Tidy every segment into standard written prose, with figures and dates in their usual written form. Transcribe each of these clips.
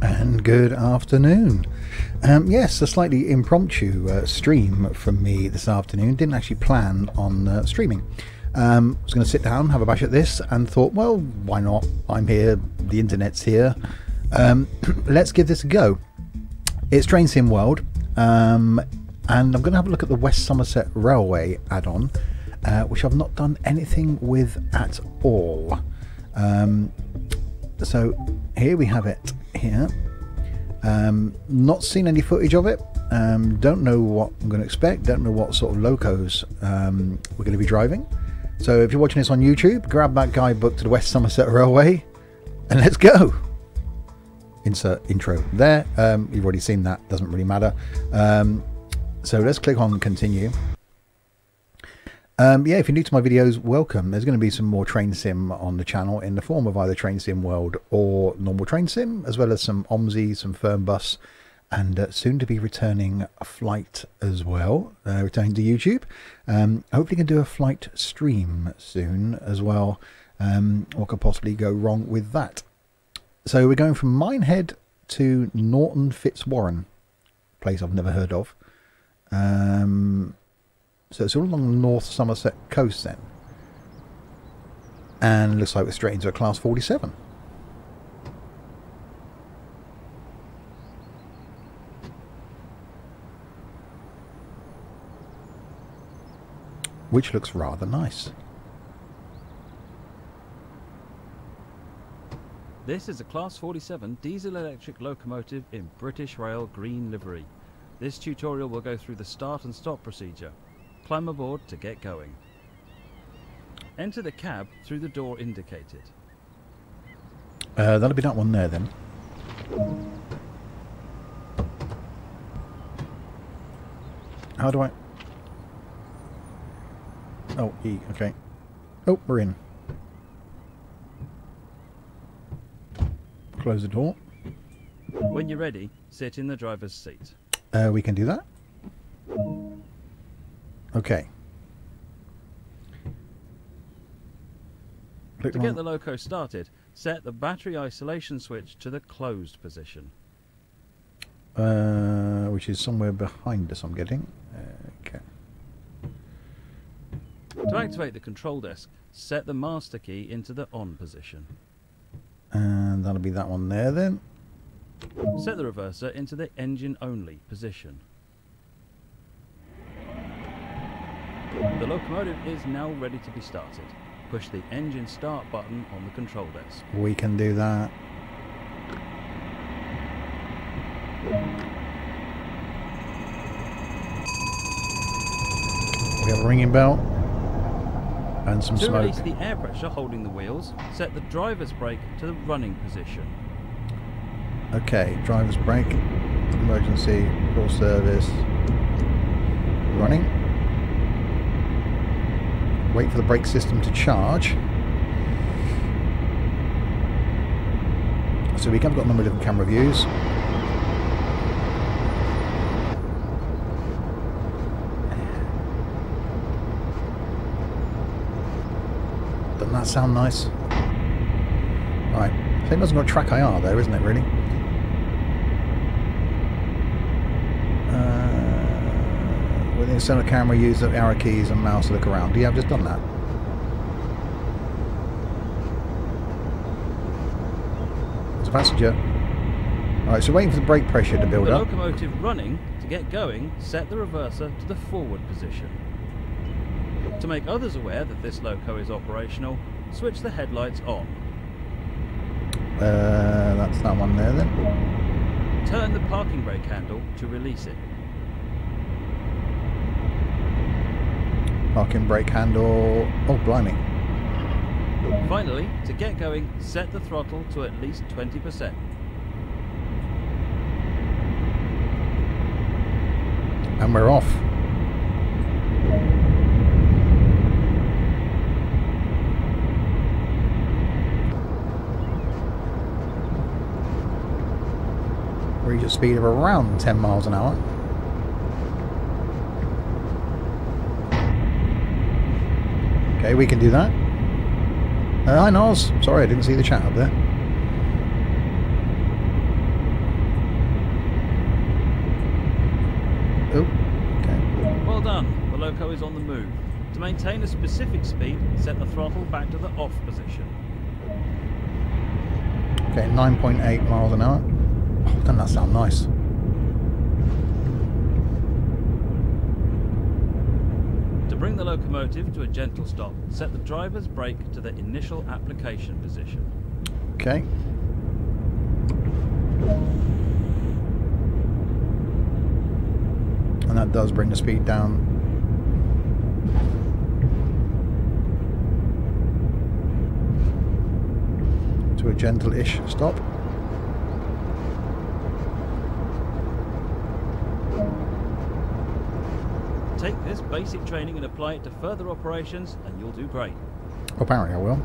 And good afternoon. Yes, a slightly impromptu stream from me this afternoon. Didn't actually plan on streaming. Was going to sit down, have a bash at this, and thought, well, why not? I'm here, the internet's here. Let's give this a go. It's Train Sim World, and I'm going to have a look at the West Somerset Railway add-on, which I've not done anything with at all. So here we have it here. Not seen any footage of it. Don't know what I'm going to expect. Don't know what sort of locos we're going to be driving. So if you're watching this on YouTube, grab that guidebook to the West Somerset Railway and let's go. Insert intro there. You've already seen that, doesn't really matter. So let's click on continue. Yeah, if you're new to my videos, welcome. There's going to be some more train sim on the channel in the form of either Train Sim World or normal train sim, as well as some OMSI, some Fernbus, and soon to be returning a flight as well, returning to YouTube. Hopefully can do a flight stream soon as well. What could possibly go wrong with that? So we're going from Minehead to Norton Fitzwarren, place I've never heard of. So it's all along the North Somerset coast then. And looks like we're straight into a Class 47. Which looks rather nice. This is a Class 47 diesel-electric locomotive in British Rail green livery. This tutorial will go through the start and stop procedure. Climb aboard to get going. Enter the cab through the door indicated. That'll be that one there then. How do I... Oh, E, okay. Oh, we're in. Close the door. When you're ready, sit in the driver's seat. We can do that. Okay. Click to get the loco started, set the battery isolation switch to the closed position. Which is somewhere behind us, I'm getting. Okay. To activate the control desk, set the master key into the on position. And that'll be that one there then. Set the reverser into the engine only position. The locomotive is now ready to be started. Push the engine start button on the control desk. We can do that. We have a ringing bell and some smoke. To release the air pressure holding the wheels, set the driver's brake to the running position. Okay, driver's brake, emergency, full service, running. Wait for the brake system to charge. So we have got a number of different camera views. Doesn't that sound nice? Right, same hasn't got track IR there, isn't it really? with the external camera, use the arrow keys and mouse to look around. Yeah, I've just done that. There's a passenger. Alright, so waiting for the brake pressure to build the up. locomotive running, to get going, set the reverser to the forward position. To make others aware that this loco is operational, switch the headlights on. That's that one there then. Turn the parking brake handle to release it. Parking brake handle. Oh, blimey. Finally, to get going, set the throttle to at least 20%. And we're off. Reach a speed of around 10 miles an hour. Okay, we can do that. Hi Nos. Sorry, I didn't see the chat up there. Oh, okay. Well done, the loco is on the move. To maintain a specific speed, set the throttle back to the off position. Okay, 9.8 miles an hour. Oh, doesn't that sound nice? To bring the locomotive to a gentle stop, set the driver's brake to the initial application position. Okay. And that does bring the speed down. To a gentle-ish stop. Take this basic training and apply it to further operations and you'll do great. Apparently I will.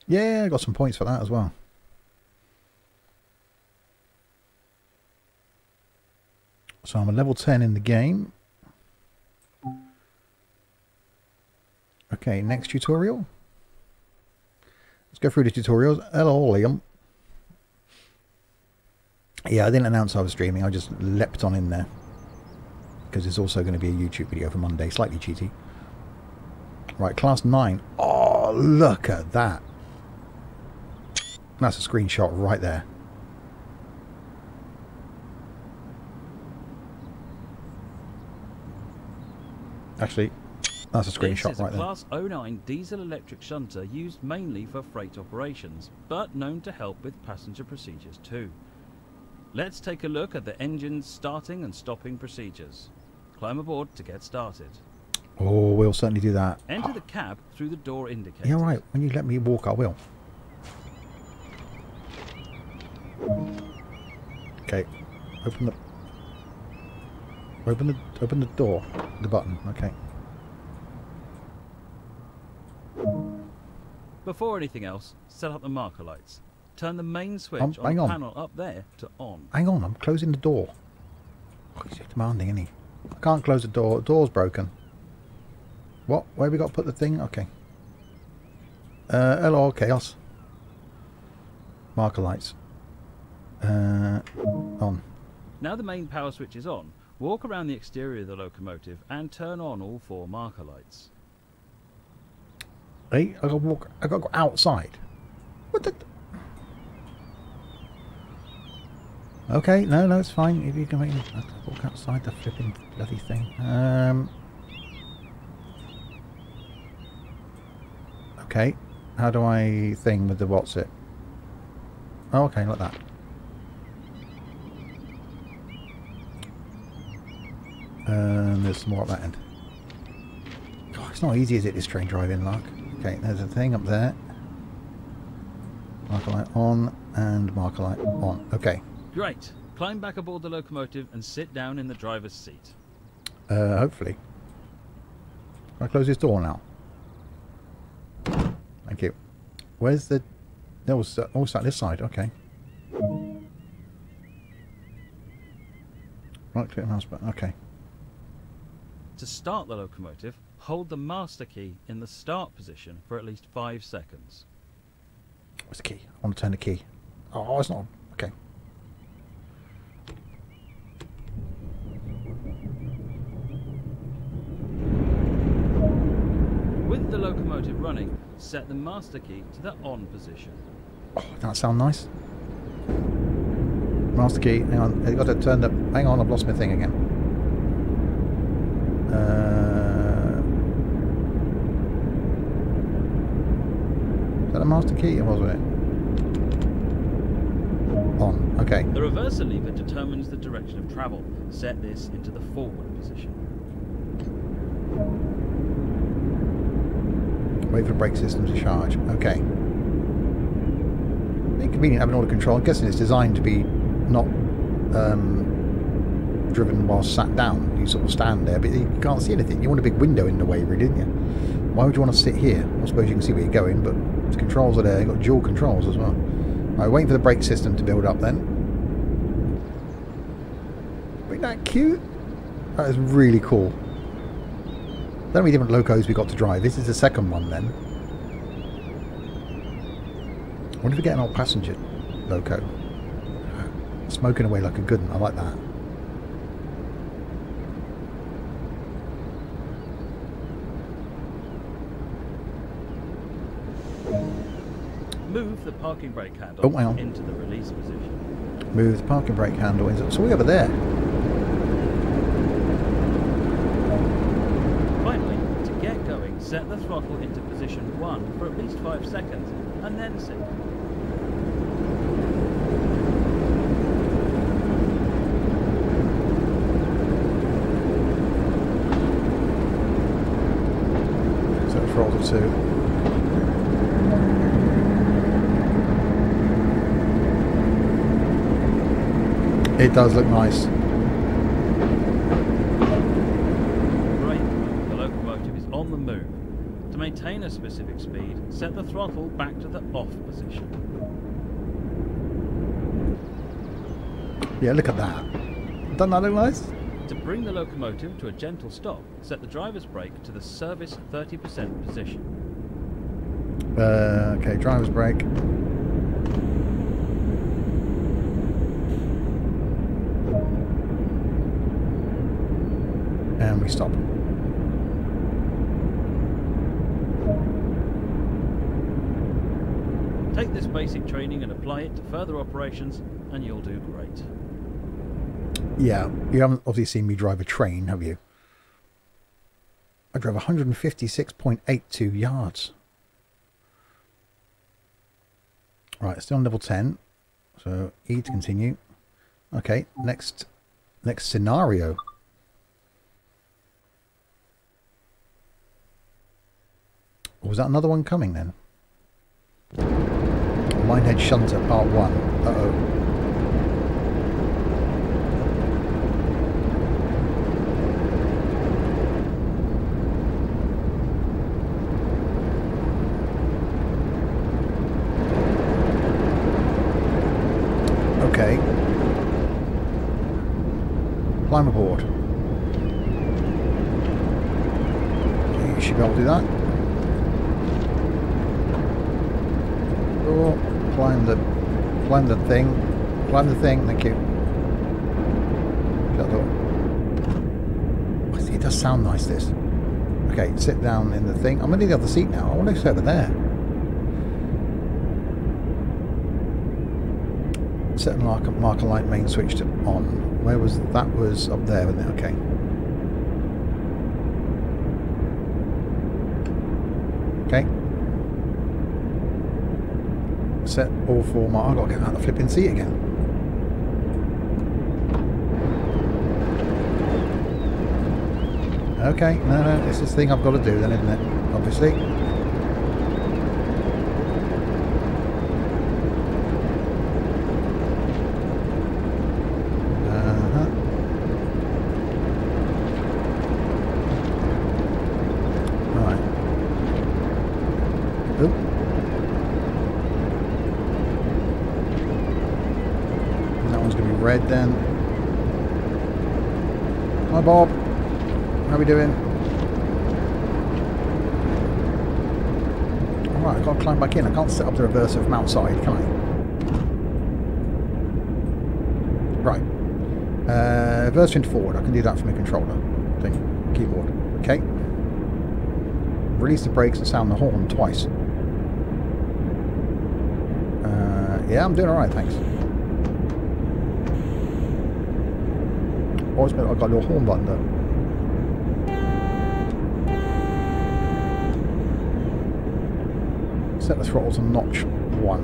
Yeah, I got some points for that as well. So I'm a level 10 in the game. Okay, next tutorial. Let's go through the tutorials. Hello, Liam. Yeah, I didn't announce I was streaming. I just leapt on in there. Because there's also going to be a YouTube video for Monday. Slightly cheaty. Right, class 9. Oh, look at that. That's a screenshot right there. Actually, that's a screenshot This is right a there. Class 09 diesel electric shunter used mainly for freight operations, but known to help with passenger procedures too. Let's take a look at the engine's starting and stopping procedures. Climb aboard to get started. Oh, we'll certainly do that. Enter the cab through the door indicated. Yeah, right. When you let me walk, I will. Okay. Open the door. The button. Okay. Before anything else, set up the marker lights. Turn the main switch on hang the on. panel up there to on. Hang on, I'm closing the door. Oh, he's demanding, isn't he? I can't close the door. The door's broken. What? Where have we got to put the thing? Okay. Hello, chaos. Marker lights. On. Now the main power switch is on, walk around the exterior of the locomotive and turn on all 4 marker lights. Hey, I got to go outside. What the... Okay, no, it's fine. If you can make me walk outside the flipping bloody thing. Okay. How do I thing with the what's it? Oh, okay, like that. There's some more at that end. God, it's not easy, is it, this train driving, Lark? Okay, there's a thing up there. Marker light on and marker light on. Okay. Great. Climb back aboard the locomotive and sit down in the driver's seat. Hopefully. Can I close this door now? Thank you. Where's the... Oh, it's at this side. Okay. Right click mouse button. Okay. To start the locomotive, hold the master key in the start position for at least 5 seconds. Where's the key? I want to turn the key. Oh, it's not... Okay. locomotive running, set the master key to the on position. Oh, that sound nice. Master key, hang on, I've got to turn up. Hang on, I've lost my thing again. Is that a master key? Or was it? On, okay. The reverser lever determines the direction of travel. Set this into the forward position. Wait for the brake system to charge. Okay. Inconvenient having all the control. I'm guessing it's designed to be not driven while sat down. You sort of stand there, but you can't see anything. You want a big window in the way, really, didn't you? Why would you want to sit here? I suppose you can see where you're going, but the controls are there. You've got dual controls as well. Alright, waiting for the brake system to build up then. Isn't that cute? That is really cool. There are many different locos we got to drive. This is the second one then. I wonder if we get an old passenger loco. Smoking away like a good one. I like that. Move the parking brake handle into the release position. Move the parking brake handle into... So we're over there. Finally, to get going, set the throttle into position 1 for at least 5 seconds, and then sync. So throttle 2. It does look nice. Great, the locomotive is on the move. To maintain a specific speed, set the throttle back to the off position. Yeah, look at that. Doesn't that look nice? To bring the locomotive to a gentle stop, set the driver's brake to the service 30% position. Okay, driver's brake. And we stop. Take this basic training and apply it to further operations, and you'll do great. Yeah, you haven't obviously seen me drive a train, have you? I drove 156.82 yards. Right, still on level 10. So E to continue. Okay, next scenario. Or was that another one coming then? Minehead Shunter Part 1. Uh-oh. Okay. Climb aboard. You should be able to do that. Oh, climb the thing. Climb the thing, thank you. Shut the door. Oh, see, it does sound nice, this. Okay, sit down in the thing. I'm in the other seat now. I want to sit over there. Set and marker light main switch to on. Where was that? Was up there, wasn't it? Okay. Okay. Set all four mark. I've got to get out of the flipping seat again. Okay, no, it's this thing I've got to do then, isn't it? Obviously. Right. Oop. That one's going to be red then. Hi Bob. How are we doing? Alright, I've got to climb back in. I can't set up the reverser from outside, can I? Right. Reverse into forward. I can do that from a controller thing. Keyboard. Okay. release the brakes and sound the horn twice. Yeah, I'm doing alright, thanks. Always I've got a little horn button though. Set the throttle to notch 1.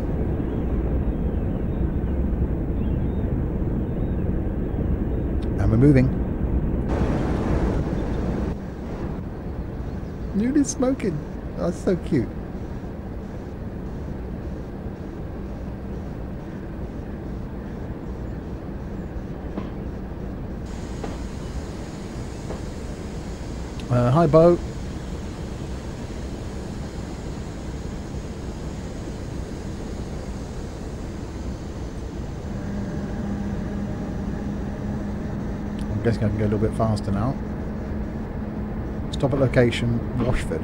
And we're moving. Newly smoking. That's so cute. Hi, Bo. I'm guessing I can go a little bit faster now. Stop at location, Washford.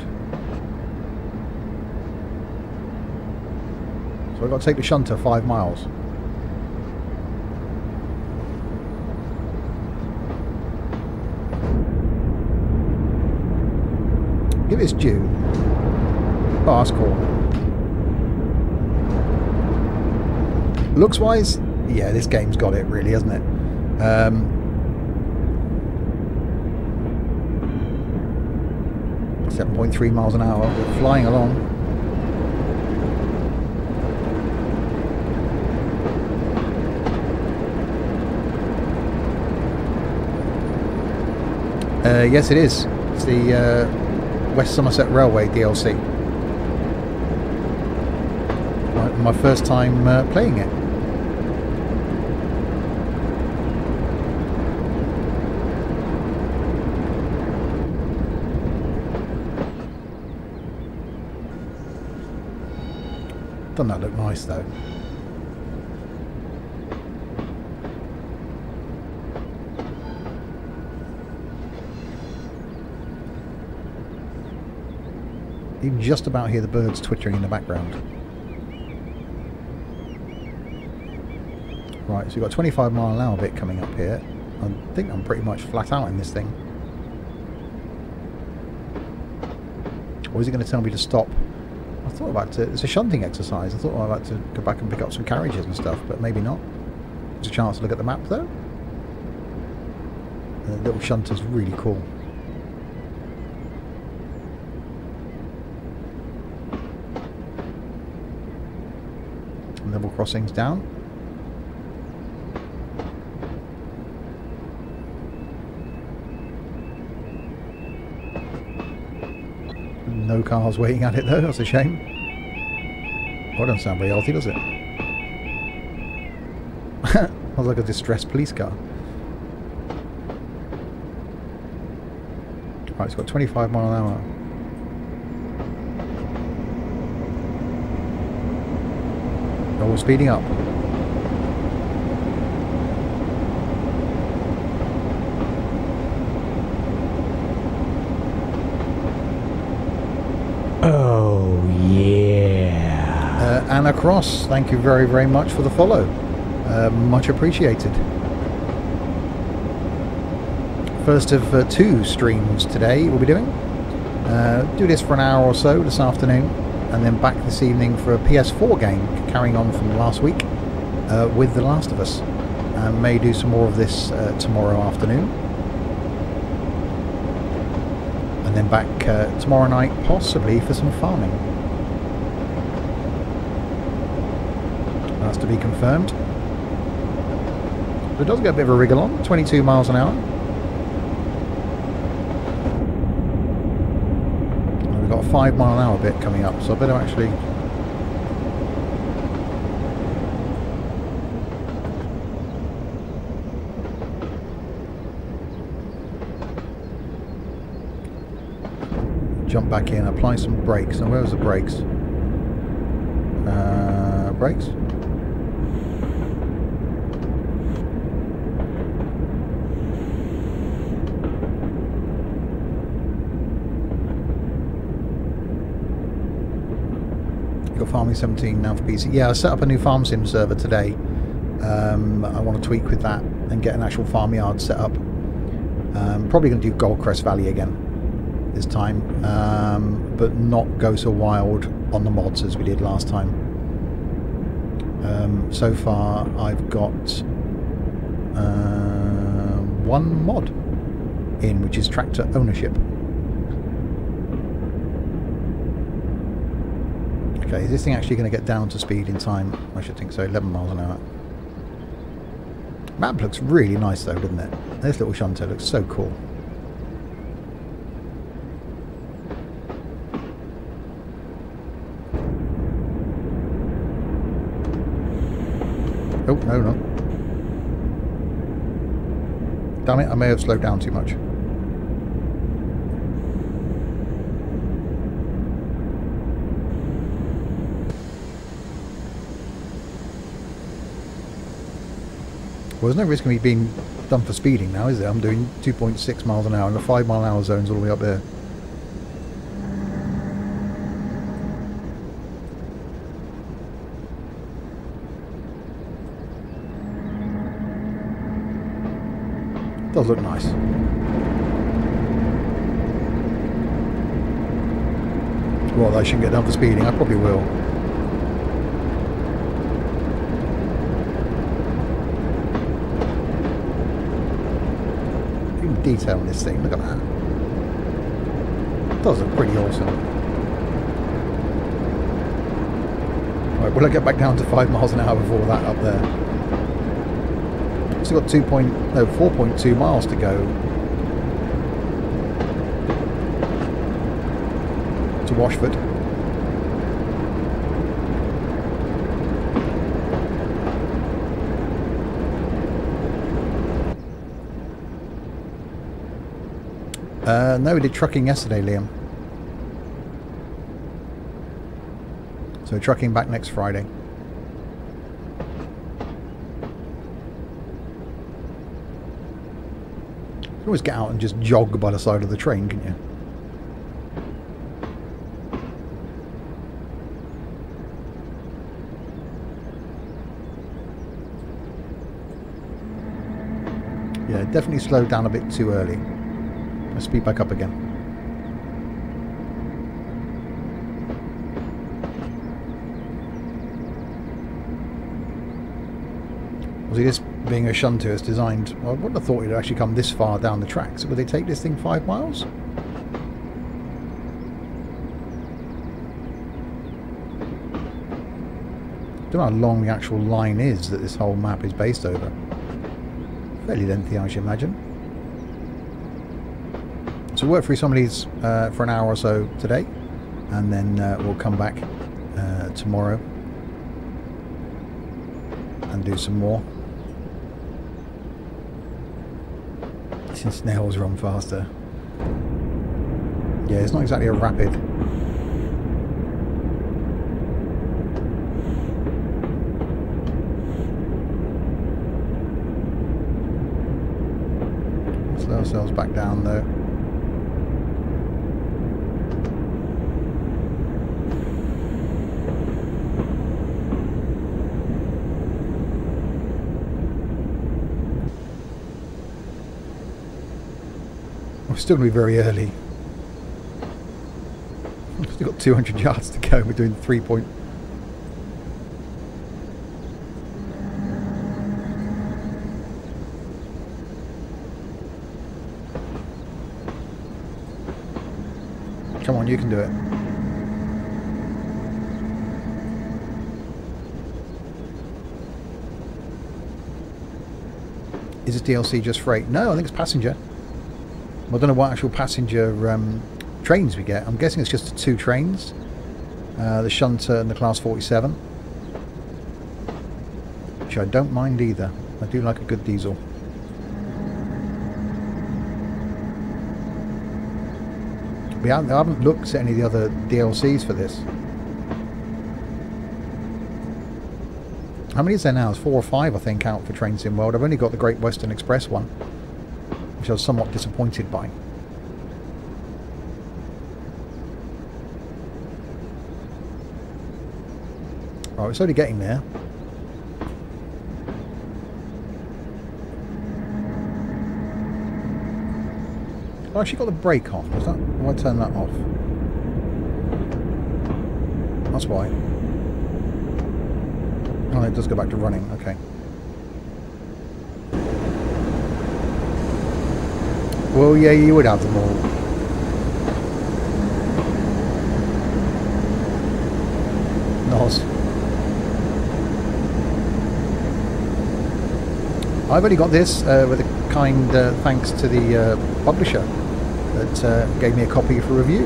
So I've got to take the shunter 5 miles. Give it its due. Oh, that's cool. Looks wise, yeah, this game's got it really, hasn't it? 7.3 miles an hour. We're flying along. Yes, it is. It's the West Somerset Railway DLC. My first time playing it. Doesn't that look nice though? You can just about hear the birds twittering in the background. Right, so we've got 25 mile an hour bit coming up here. I think I'm pretty much flat out in this thing. Or is it going to tell me to stop? I thought about it. It's a shunting exercise. I thought I'd like to go back and pick up some carriages and stuff, but maybe not. There's a chance to look at the map though. The little shunter's really cool. Level crossings down. No cars waiting at it though, that's a shame. Oh, it doesn't sound very healthy, does it? Sounds like a distressed police car. Right, it's got 25 mile an hour. Oh, we're speeding up. Oh, yeah. Anna Cross, thank you very, very much for the follow. Much appreciated. First of 2 streams today we'll be doing. Do this for an hour or so this afternoon. And then back this evening for a PS4 game, carrying on from last week with The Last of Us. And may do some more of this tomorrow afternoon. And then back tomorrow night, possibly, for some farming. That's to be confirmed. But it does get a bit of a wriggle on, 22 miles an hour. Got a 5 mile an hour bit coming up, so I better actually jump back in, apply some brakes. And where was the brakes? Brakes. Farming 17 now for PC. Yeah, I set up a new farm sim server today. I want to tweak with that and get an actual farmyard set up. Probably going to do Goldcrest Valley again this time, but not go so wild on the mods as we did last time. So far I've got one mod in, which is tractor ownership. Okay, is this thing actually going to get down to speed in time? I should think so, 11 miles an hour. Map looks really nice though, doesn't it? This little shunter looks so cool. Oh, no, no. Damn it, I may have slowed down too much. Well, there's no risk of me being done for speeding now, is there? I'm doing 2.6 miles an hour and the 5 mile an hour zone's all the way up there. Does look nice. Well, I shouldn't get done for speeding. I probably will. Even detail on this thing. Look at that. It does look pretty awesome. Right, will I get back down to 5 miles an hour before that up there? Still got 4.2 miles to go to Washford. No, we did trucking yesterday, Liam. So trucking back next Friday. You can always get out and just jog by the side of the train, can you? Yeah, definitely slowed down a bit too early. Let's speed back up again. See, this being a shunter is designed, well, I wouldn't have thought it would actually come this far down the track. So would they take this thing 5 miles? I don't know how long the actual line is that this whole map is based over. Fairly lengthy, I should imagine. So we'll work through some of these for an hour or so today, and then we'll come back tomorrow and do some more. Since snails run faster. Yeah, it's not exactly a rapid. Slow ourselves back down though. We're still going to be very early. We've still got 200 yards to go. We're doing 3 point. Come on, you can do it. Is this DLC just freight? No, I think it's passenger. I don't know what actual passenger trains we get. I'm guessing it's just the 2 trains. The Shunter and the Class 47. Which I don't mind either. I do like a good diesel. I haven't looked at any of the other DLCs for this. How many is there now? It's 4 or 5 I think out for Train Sim World. I've only got the Great Western Express one, which I was somewhat disappointed by. Right, we're slowly getting there. I actually got the brake on. Was that? Why turn that off? That's why. Oh, it does go back to running. Okay. Well, yeah, you would have them all. Nos. I've only got this with a kind thanks to the publisher that gave me a copy for review.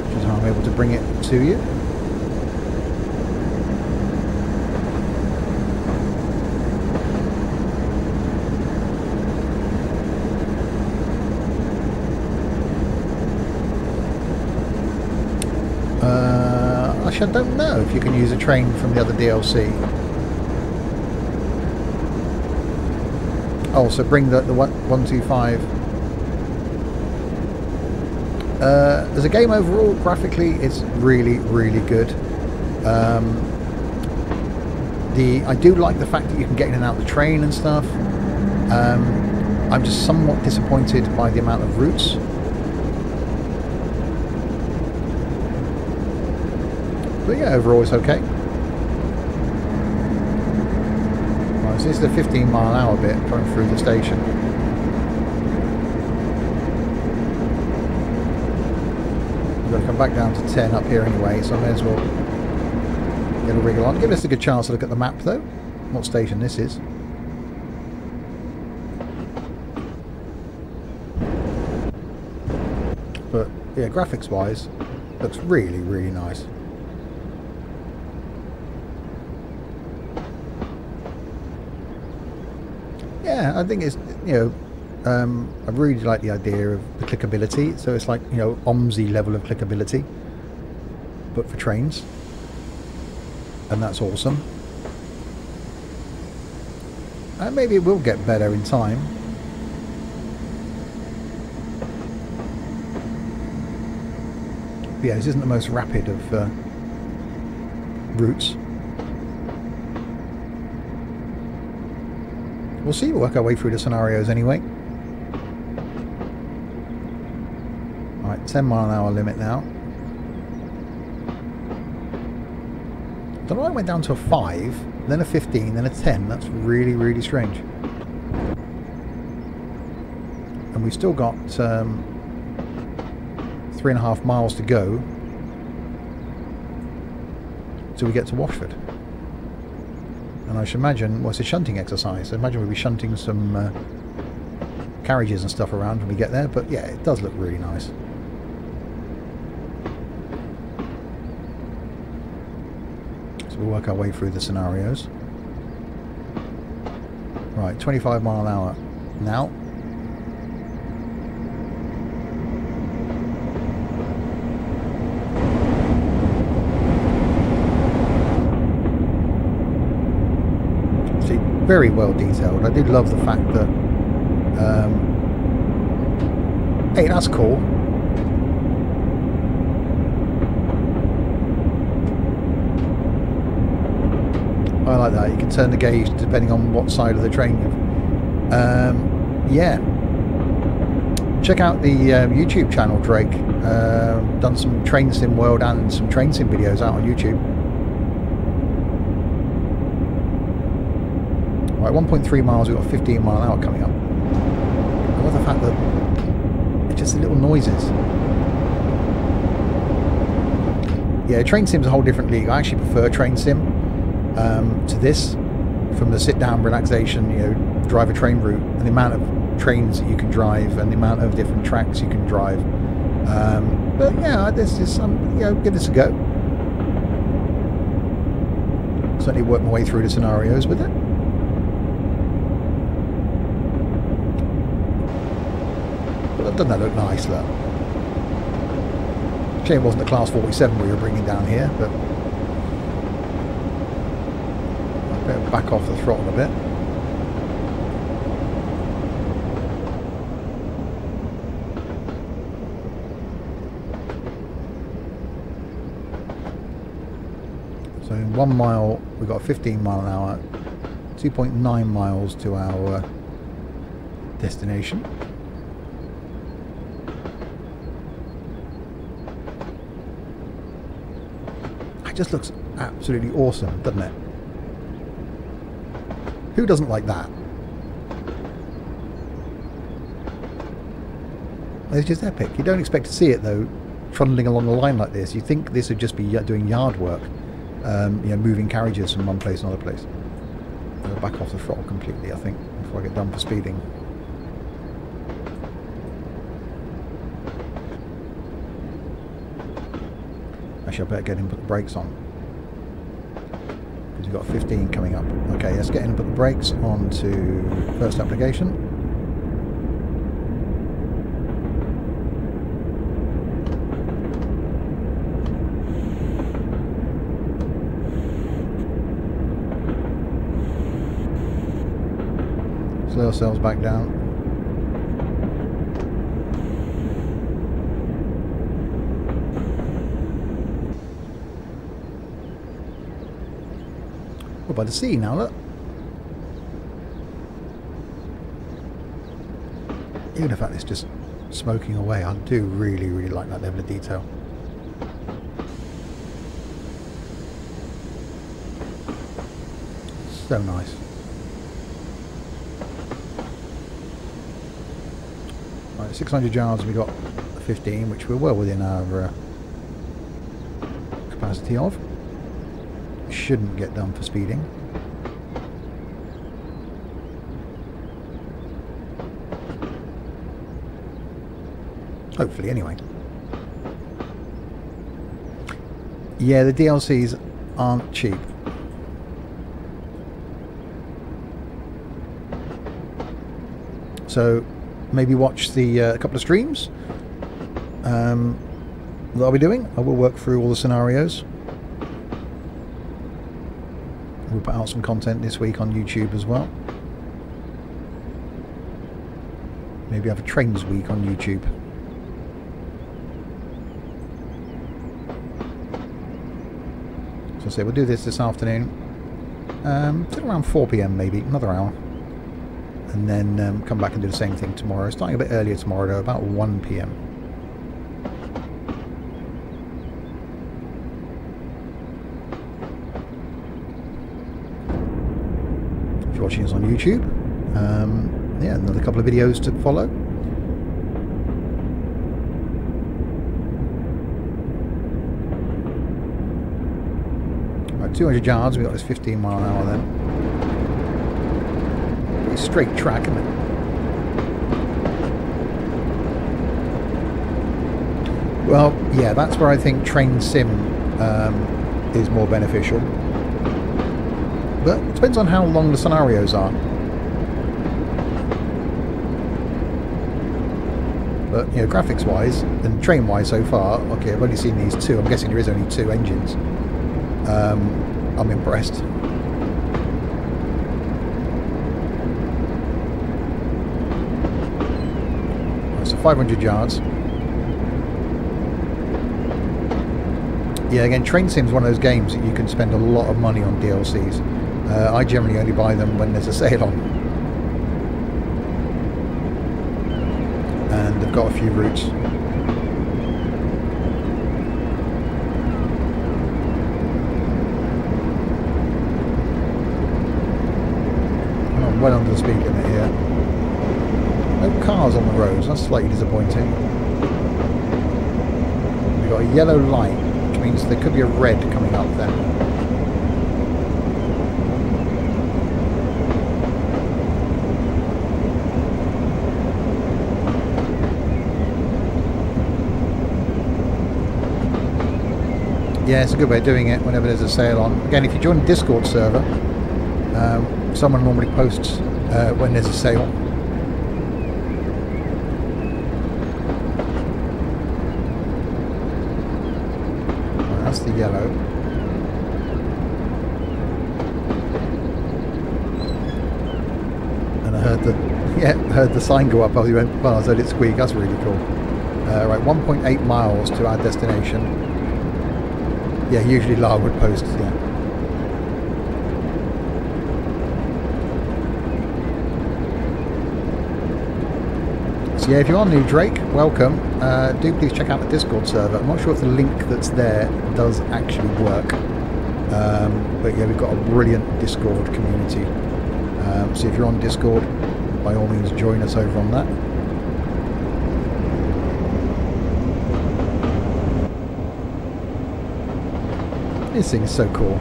Which is how I'm able to bring it to you. I don't know if you can use a train from the other DLC. Oh, so bring the 125. As a game overall, graphically, it's really, really good. I do like the fact that you can get in and out of the train and stuff. I'm just somewhat disappointed by the amount of routes. But yeah, overall it's okay. Right, so this is the 15-mile-an-hour bit going through the station. We're going to come back down to 10 up here anyway, so I may as well get a wriggle on. Give us a good chance to look at the map though, what station this is. But yeah, graphics wise, looks really, really nice. Yeah, I think it's, you know, I really like the idea of the clickability. So it's like, you know, OMSI level of clickability, but for trains. And that's awesome. And maybe it will get better in time. But yeah, this isn't the most rapid of routes. We'll see, we'll work our way through the scenarios anyway. Alright, 10-mile-an-hour limit now. I don't know why I went down to a 5, then a 15, then a 10. That's really, really strange. And we've still got 3.5 miles to go till we get to Washford. And I should imagine, well, it's a shunting exercise. I imagine we'll be shunting some carriages and stuff around when we get there. But yeah, it does look really nice. So we'll work our way through the scenarios. Right, 25 mile an hour now. Very well detailed. I do love the fact that hey, that's cool. I like that. You can turn the gauge depending on what side of the train you've yeah, check out the YouTube channel, Drake. Done some train sim world and some train sim videos out on YouTube. Right, 1.3 miles, we've got 15 mile an hour coming up. I love the fact that it's just little noises. Yeah, train sim's a whole different league. I actually prefer train sim to this, from the sit down relaxation, you know, drive a train route, and the amount of trains that you can drive and the amount of different tracks you can drive. But yeah, this is you know, give this a go. Certainly work my way through the scenarios with it. Doesn't that look nice, look? Shame it wasn't the Class 47 we were bringing down here, but I better back off the throttle a bit. So in 1 mile we've got 15 mile an hour 2.9 miles to our destination. It just looks absolutely awesome, doesn't it? Who doesn't like that? It's just epic. You don't expect to see it though, trundling along the line like this. You think this would just be doing yard work, you know, moving carriages from one place to another place. I'll back off the throttle completely, I think, before I get done for speeding. Actually, I better get in and put the brakes on, because we've got 15 coming up. Okay, let's get in and put the brakes on to first application. Slow ourselves back down. We're by the sea now, look. Even the fact it's just smoking away, I do really, really like that level of detail. So nice. Right, 600 yards, we got 15, which we're well within our capacity of. Shouldn't get done for speeding. Hopefully, anyway. Yeah, the DLCs aren't cheap. So maybe watch the couple of streams that I'll be doing. I will work through all the scenarios. We'll put out some content this week on YouTube as well. Maybe have a trains week on YouTube. So I say we'll do this afternoon. Till around 4 PM maybe, another hour. And then come back and do the same thing tomorrow. Starting a bit earlier tomorrow though, about 1 PM. Watching us on YouTube. Yeah, another couple of videos to follow. Right, 200 yards, we've got this 15 mile an hour then. Pretty straight track, isn't it? Well, yeah, that's where I think train sim is more beneficial. But it depends on how long the scenarios are. But, you know, graphics-wise and train-wise so far, okay, I've only seen these two. I'm guessing there is only 2 engines. I'm impressed. Right, so 500 yards. Yeah, again, Train Sim's one of those games that you can spend a lot of money on DLCs. I generally only buy them when there's a sale on. And they've got a few routes. I'm well under the speed limit here. No cars on the roads, that's slightly disappointing. We've got a yellow light, which means there could be a red coming up then. Yeah, it's a good way of doing it whenever there's a sale on. Again, if you join the Discord server, someone normally posts when there's a sale. Right, that's the yellow. And I heard the sign go up. I went, well, I heard it squeak. That's really cool. Right, 1.8 miles to our destination. Yeah, usually Larwood posts, yeah. Yeah, if you are new, Drake, welcome. Do please check out the Discord server. I'm not sure if the link that's there does actually work. But yeah, we've got a brilliant Discord community. So if you're on Discord, by all means join us over on that. This thing is so cool.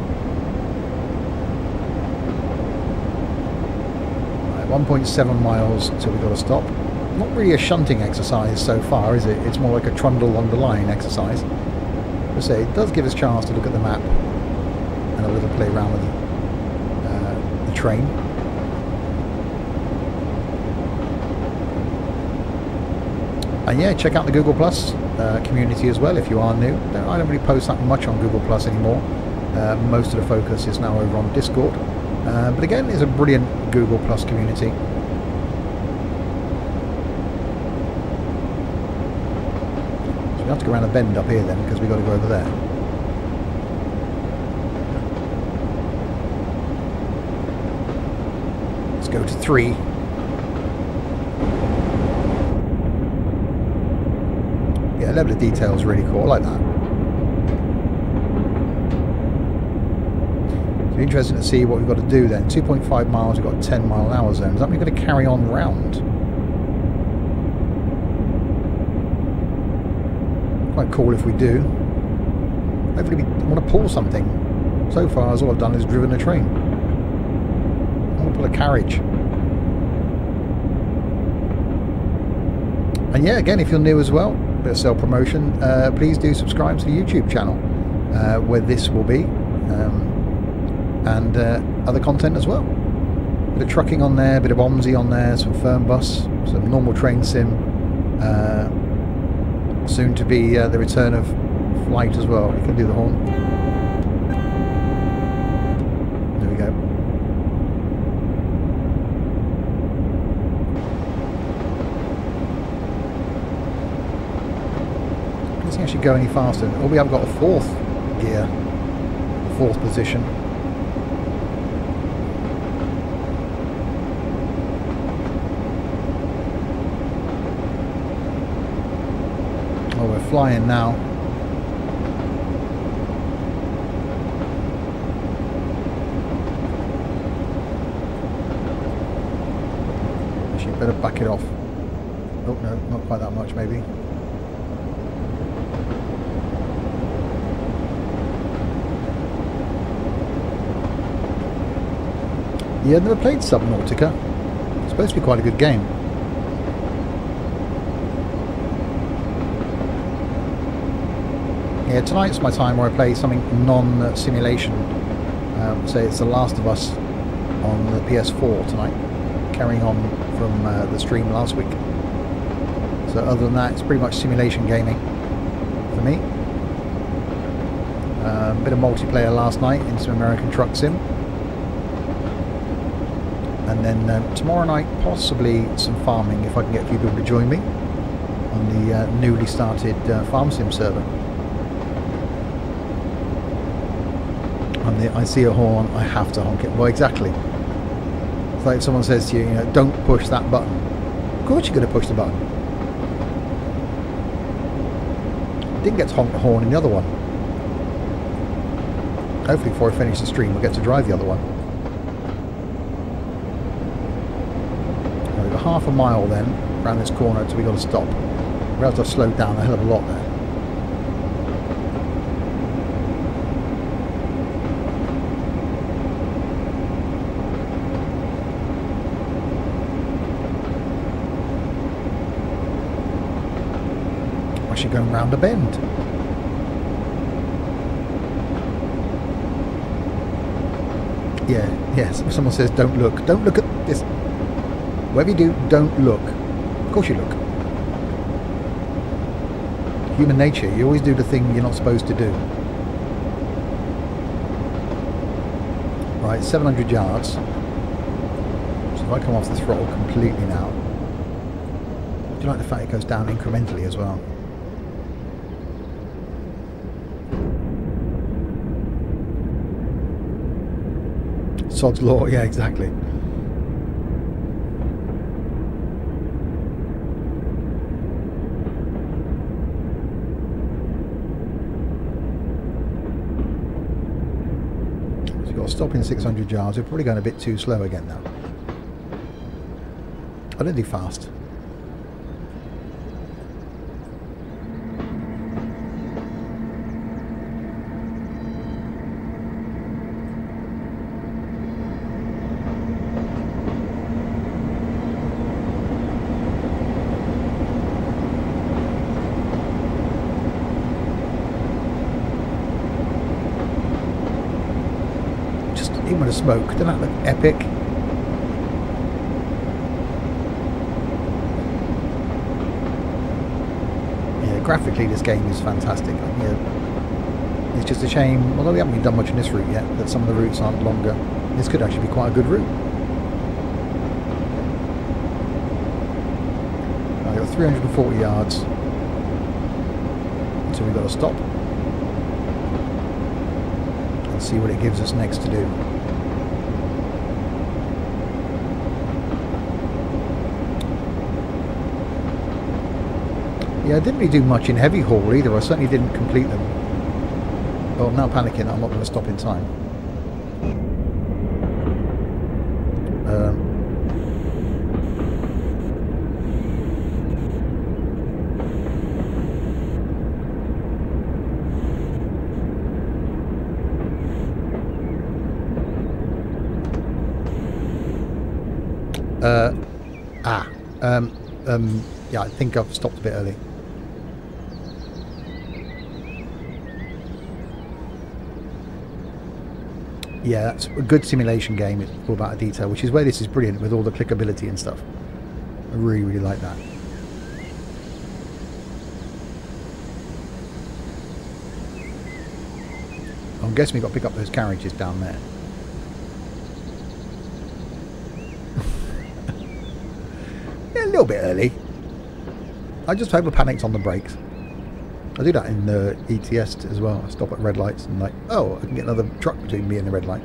Right, 1.7 miles till we've got to stop. Not really a shunting exercise so far, is it? It's more like a trundle on the line exercise. As I say, it does give us a chance to look at the map and a little play around with the train. And yeah, check out the Google Plus community as well if you are new. I don't really post that much on Google Plus anymore. Most of the focus is now over on Discord. But again, it's a brilliant Google Plus community. So we have to go around a bend up here then, because we've got to go over there. Let's go to 3. Yeah, level of detail is really cool. I like that. It's interesting to see what we've got to do then. 2.5 miles, we've got a 10-mile-an-hour zone. Does that mean we've got to carry on round? Quite cool if we do. Hopefully we want to pull something. So far, all I've done is driven a train. I want to pull a carriage. And yeah, again, if you're new as well, bit of self-promotion, please do subscribe to the YouTube channel where this will be, and other content as well. Bit of trucking on there, bit of OMSI on there, some firm bus, some normal train sim, soon to be the return of flight as well. You can do the horn. There we go. Doesn't actually go any faster. Oh, we have got a 4th gear, 4th position. Oh, we're flying now. Actually, better back it off. Oh no, not quite that much maybe. Yeah, I've never played Subnautica. It's supposed to be quite a good game. Yeah, tonight's my time where I play something non-simulation. Say it's The Last of Us on the PS4 tonight, carrying on from the stream last week. So other than that, it's pretty much simulation gaming for me. A bit of multiplayer last night in some American Truck Sim. And then tomorrow night, possibly some farming if I can get a few people to join me on the newly started Farm Sim server. And I see a horn, I have to honk it. Well, exactly. It's like if someone says to you, you know, don't push that button. Of course you're going to push the button. Didn't get to honk the horn in the other one. Hopefully before I finish the stream, we'll get to drive the other one. Half a mile then around this corner until we got to stop. We have to slow down a hell of a lot there. I'm actually going round a bend. Yeah, yes. If someone says don't look at this. Whatever you do, don't look. Of course you look. Human nature, you always do the thing you're not supposed to do. Right, 700 yards. So if I come off the throttle completely now. I do like the fact it goes down incrementally as well. Sod's law, yeah, exactly. stopping 600 yards. We're probably going a bit too slow again now. I don't do fast. Even with the smoke, doesn't that look epic? Yeah, graphically this game is fantastic. Yeah, it's just a shame, although we haven't really done much in this route yet, that some of the routes aren't longer. This could actually be quite a good route. I've got 340 yards, so we've got to stop and see what it gives us next to do. Yeah, I didn't really do much in heavy haul either. I certainly didn't complete them. Oh, I'm now panicking. I'm not going to stop in time. Yeah, I think I've stopped a bit early. Yeah, that's a good simulation game. It's all about detail, which is where this is brilliant with all the clickability and stuff. I really, really like that. I'm guessing we've got to pick up those carriages down there. Yeah, a little bit early. I just over panicked on the brakes. I do that in the ETS as well. I stop at red lights and like, oh, I can get another truck between me and the red light.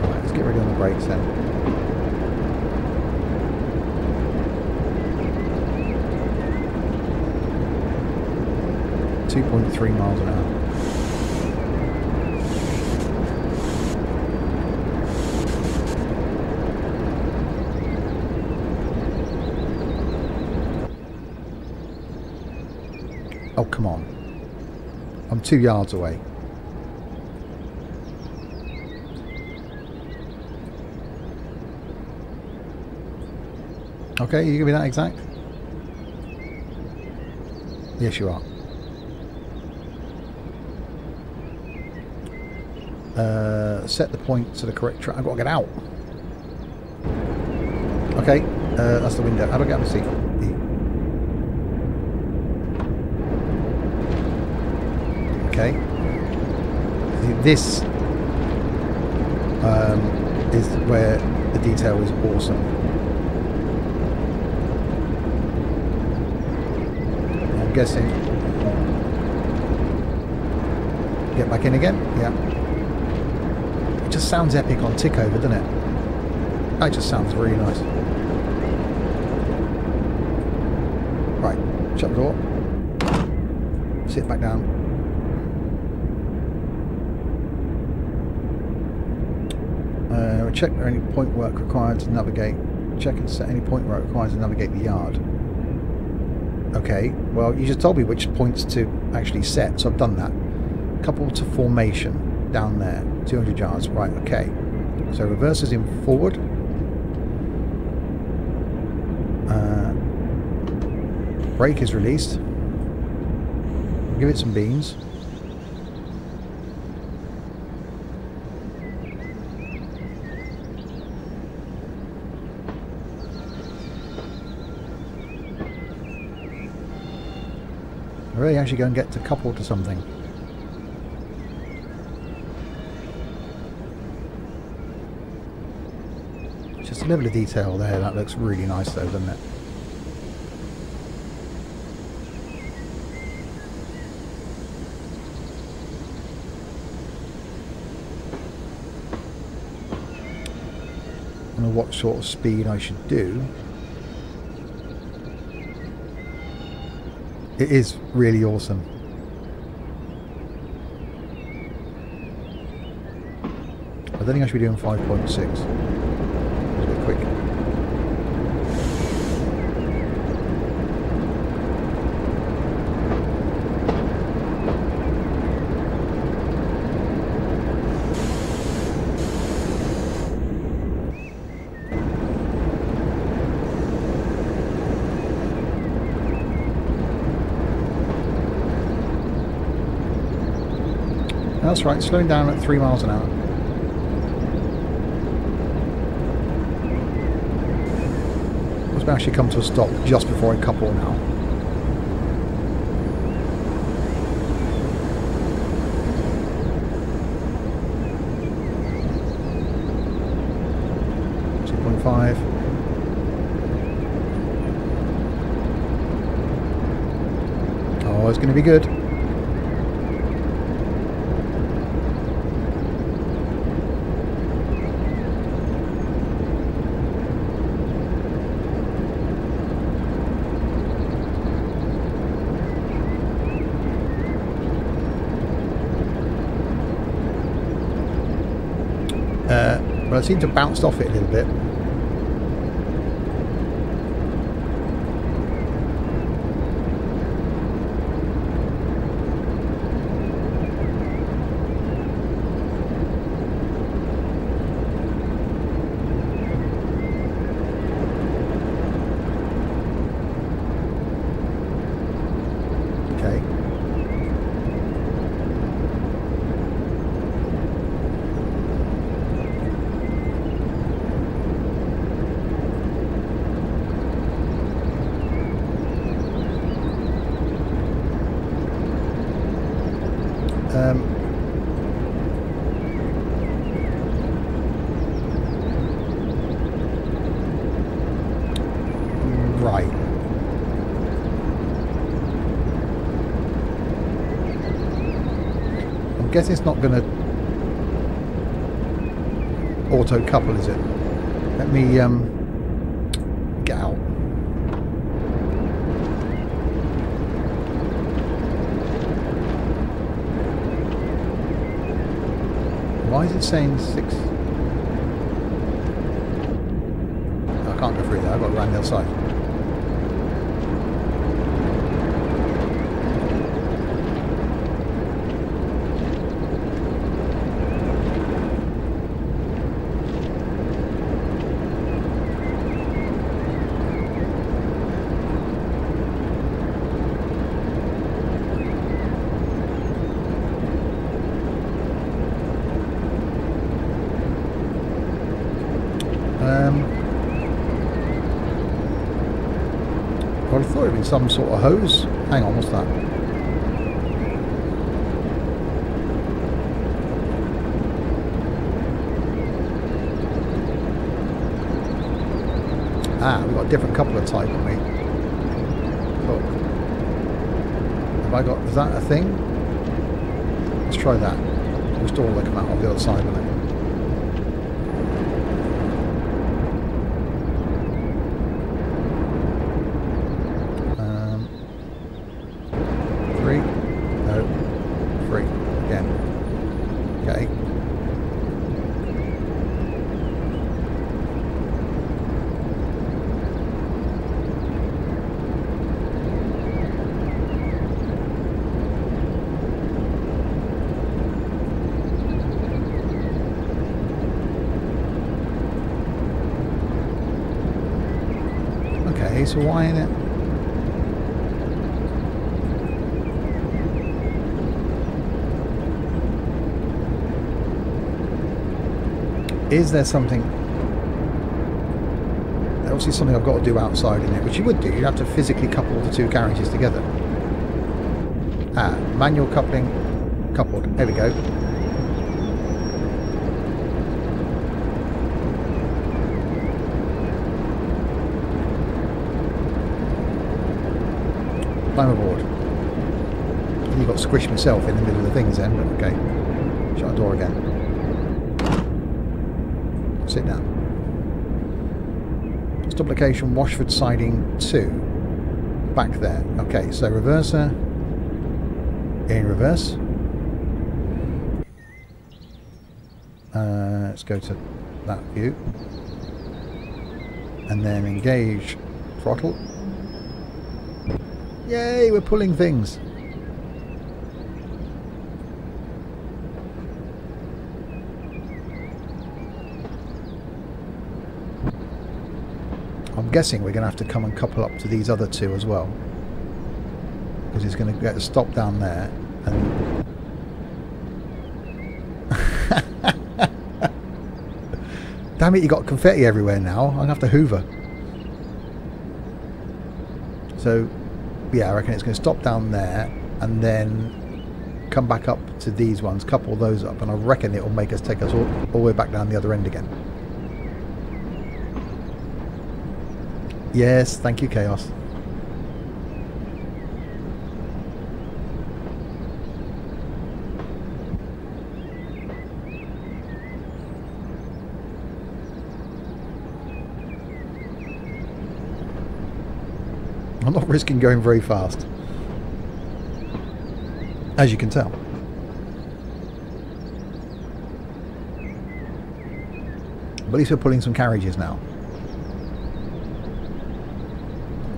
Right, let's get ready on the brakes then. .3 miles an hour. Oh, come on. I'm 2 yards away. Okay, you gonna be that exact? Yes, you are. Set the point to the correct track. I've got to get out. Okay, that's the window. How do I get out of the seat? Okay. This is where the detail is awesome. I'm guessing. Get back in again? Yeah. It just sounds epic on tick over, doesn't it? That just sounds really nice. Right, shut the door. Sit back down. Check any point work required to navigate. Check and set any point work required to navigate the yard. Okay, well, you just told me which points to actually set, so I've done that. Couple to formation down there, 200 yards. Right, okay. So reverse is in forward. Brake is released. Give it some beans. I really actually go and get to couple to something. Just a level of detail there. That looks really nice though, doesn't it? And know what sort of speed I should do. It is really awesome. I don't think I should be doing 5.6. A bit quick. That's right, slowing down at 3 miles an hour. Must actually come to a stop just before I couple now. Oh, it's going to be good. But I seem to have bounced off it a little bit. Okay. Right. I'm guessing it's not going to auto couple, is it? Let me get out. Why is it saying 6? I can't go through there. I've got to go around the other side. Well, I thought it'd been some sort of hose. Hang on, what's that? Ah, we've got a different coupler type, haven't we? Look. Have I got, is that a thing? Let's try that. Restore they come out on the other side, won't it? Okay, so why in it? Is there something? Obviously something I've got to do outside in it, which you would do. You'd have to physically couple the two carriages together. Ah, manual coupling, coupled. There we go. Climb aboard. You've got to squish myself in the middle of the things then, but okay. Shut the door again. Sit down. duplication, Washford siding 2. Back there. Okay, so reverser. In reverse. Let's go to that view. And then engage throttle. Yay, we're pulling things. I'm guessing we're going to have to come and couple up to these other two as well. Because he's going to get a stop down there. And damn it, you got confetti everywhere now. I'm going to have to hoover. So, yeah, I reckon it's going to stop down there and then come back up to these ones, couple those up, and I reckon it will make us take us all the way back down the other end again. Yes, thank you, Chaos. I'm not risking going very fast, as you can tell. But at least we're pulling some carriages now.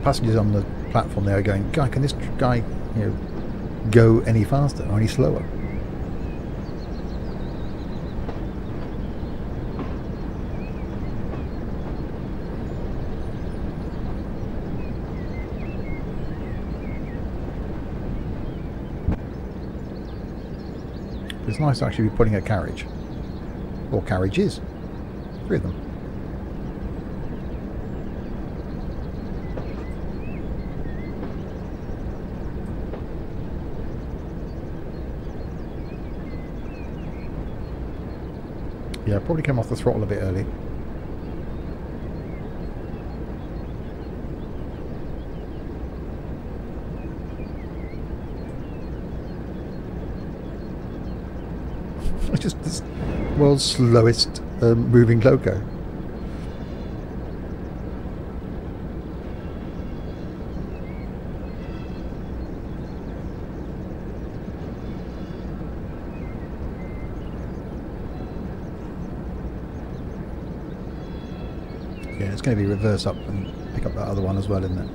Passengers on the platform there are going, "Guy, can this guy, you know, go any faster or any slower?" It's nice to actually be putting a carriage. Or carriages. 3 of them. Yeah, probably came off the throttle a bit early. It's just this world's slowest moving loco. Yeah, it's going to be reverse up and pick up that other one as well, isn't it?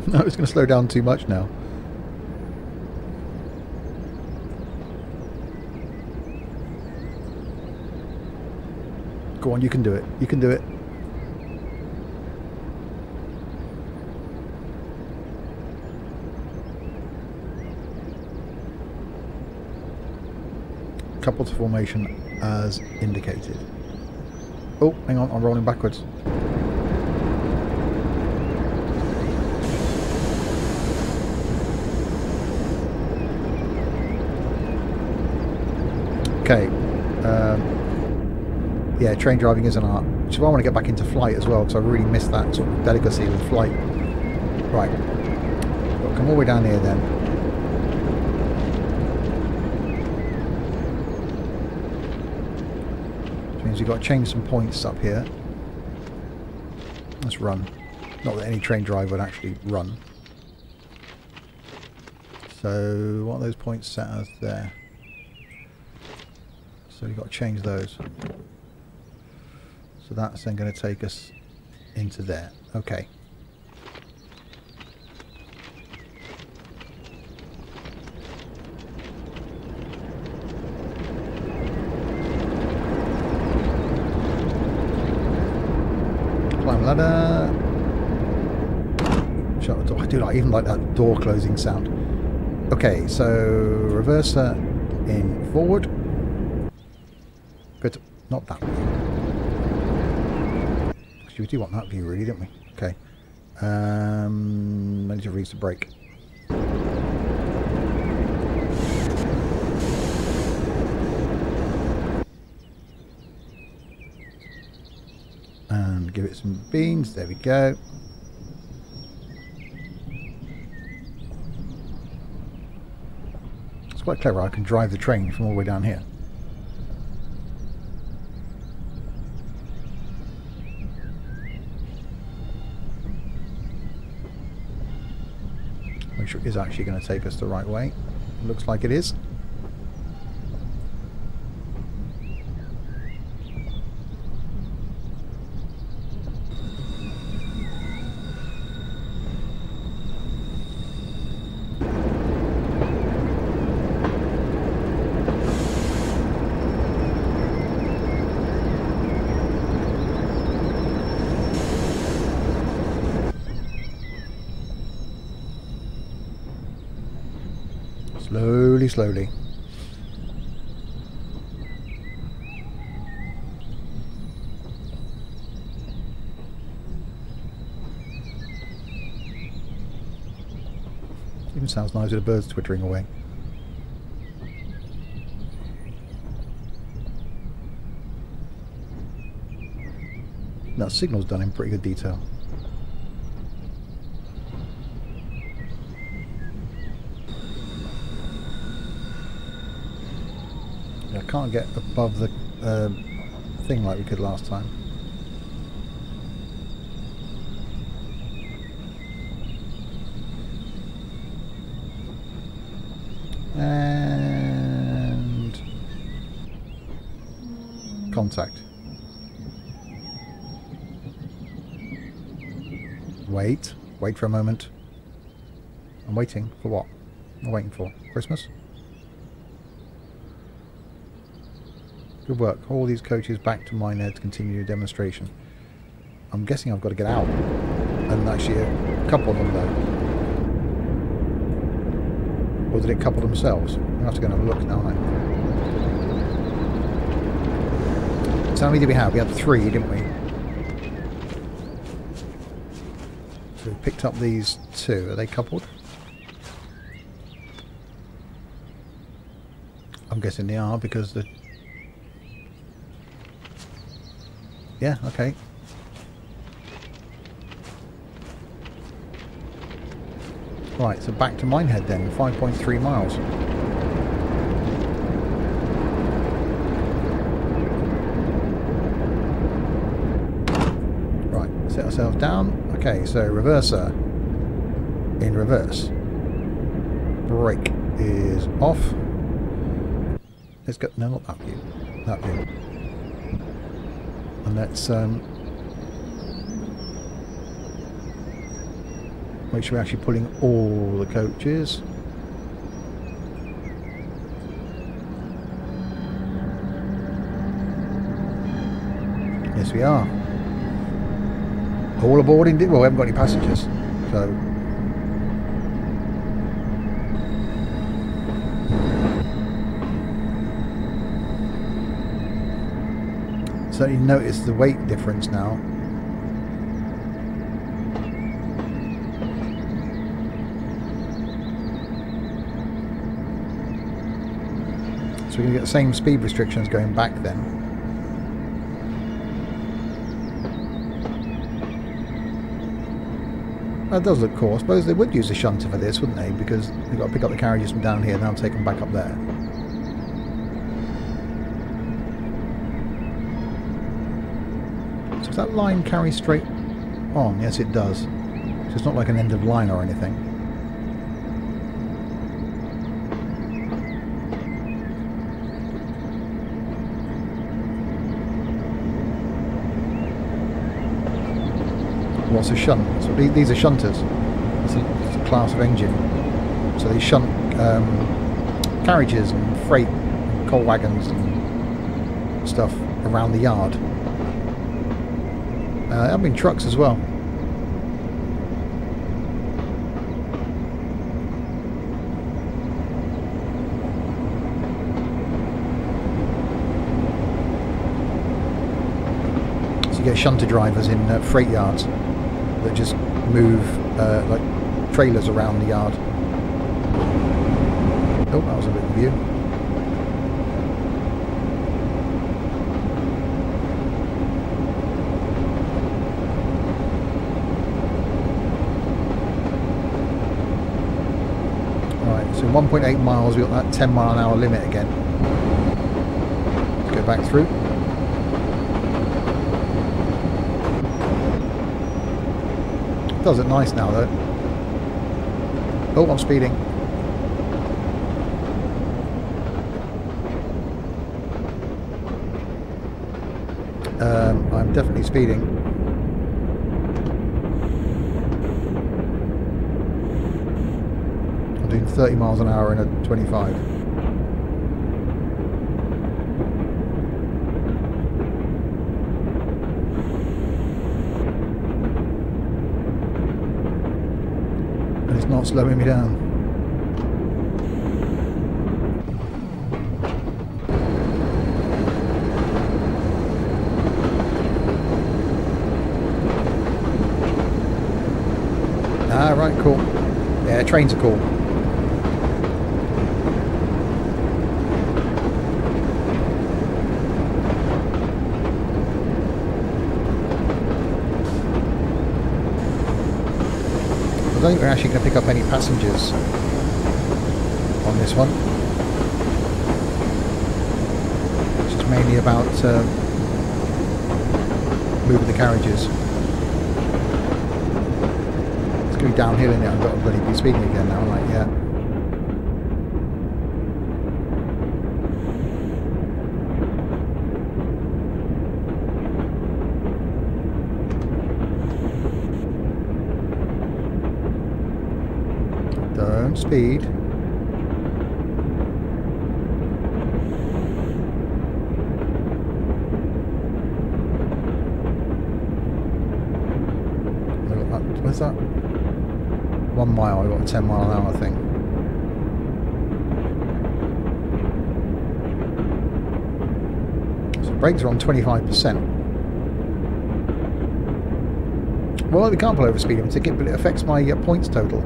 No, it's going to slow down too much now. Go on, you can do it. You can do it. Couple to formation as indicated. Oh, hang on, I'm rolling backwards. Okay, yeah, train driving is an art, which is why I want to get back into flight as well, because I really missed that sort of delicacy with flight. Right, well, come all the way down here then. Which means you've got to change some points up here. Let's run. Not that any train driver would actually run. So, what are those points set as there? So you've got to change those. So that's then going to take us into there. Okay. Climb ladder. Shut the door. I do like, even like that door closing sound. Okay, so reverser in forward. Good. Not that way. Because we do want that view, really, don't we? Okay. I need to release the brake. And give it some beans. There we go. quite clever. I can drive the train from all the way down here. Make sure it is actually going to take us the right way. Looks like it is. Slowly, slowly. Even sounds nice with the birds twittering away. That signal's done in pretty good detail. I can't get above the thing like we could last time. And contact. Wait for a moment. I'm waiting for what? I'm waiting for Christmas. Good work. All these coaches back to Minehead to continue the demonstration. I'm guessing I've got to get out. And actually a couple of them though. Or did it couple themselves? I have to go and have a look now, don't I? So how many did we have? We had 3, didn't we? So we picked up these 2. Are they coupled? I'm guessing they are because the... Yeah, okay. Right, so back to Minehead then, 5.3 miles. Right, set ourselves down. Okay, so reverser in reverse. Brake is off. Let's go, no, not that view. That view. And let's make sure we're actually pulling all the coaches. Yes, we are. All aboard indeed. Well, we haven't got any passengers, so. Certainly notice the weight difference now. So we're going to get the same speed restrictions going back then. That does look cool. I suppose they would use a shunter for this, wouldn't they? Because they've got to pick up the carriages from down here and now take them back up there. So does that line carry straight on? Yes, it does. So it's not like an end of line or anything. What's a shunt? So these are shunters. It's a class of engine. So they shunt carriages and freight, and coal wagons and stuff around the yard. There have been trucks as well. So you get shunter drivers in freight yards that just move like trailers around the yard. Oh, that was a bit of view. Right, so 1.8 miles, we've got that 10 mile an hour limit again. Let's go back through. Does it nice now though. Oh, I'm speeding. I'm definitely speeding. I'm doing 30 miles an hour in a 25. And it's not slowing me down. Ah, right, cool. Yeah, trains are cool. I don't think we're actually going to pick up any passengers on this one. It's just mainly about moving the carriages. Downhill in it, I've got to bloody be speeding again now, like, yeah. Don't speed. Where's that? 1 mile, I've got a 10 mile an hour thing. So brakes are on 25%. Well, we can't pull over speed limit ticket, but it affects my points total.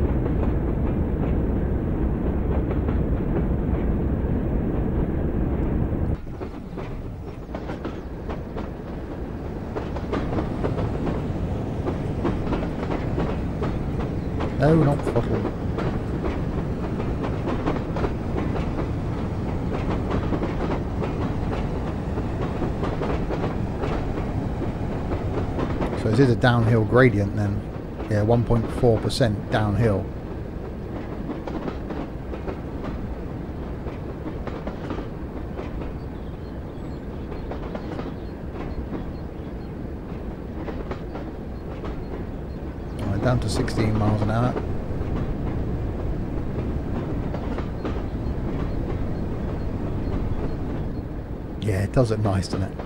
No, not throttle. So this is a downhill gradient then. Yeah, 1.4% downhill. Down to 16 miles an hour. Yeah, it does it nice, doesn't it?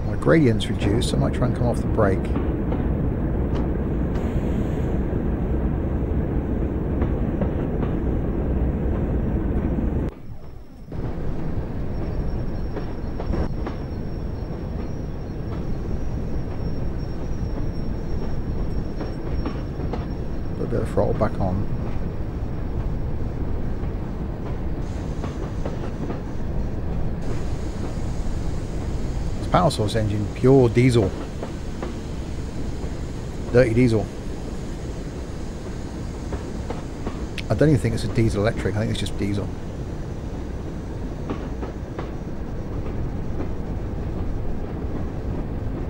My gradient's reduced, so I might try and come off the brake. Throttle back on. It's power source engine, pure diesel. Dirty diesel. I don't even think it's a diesel electric, I think it's just diesel.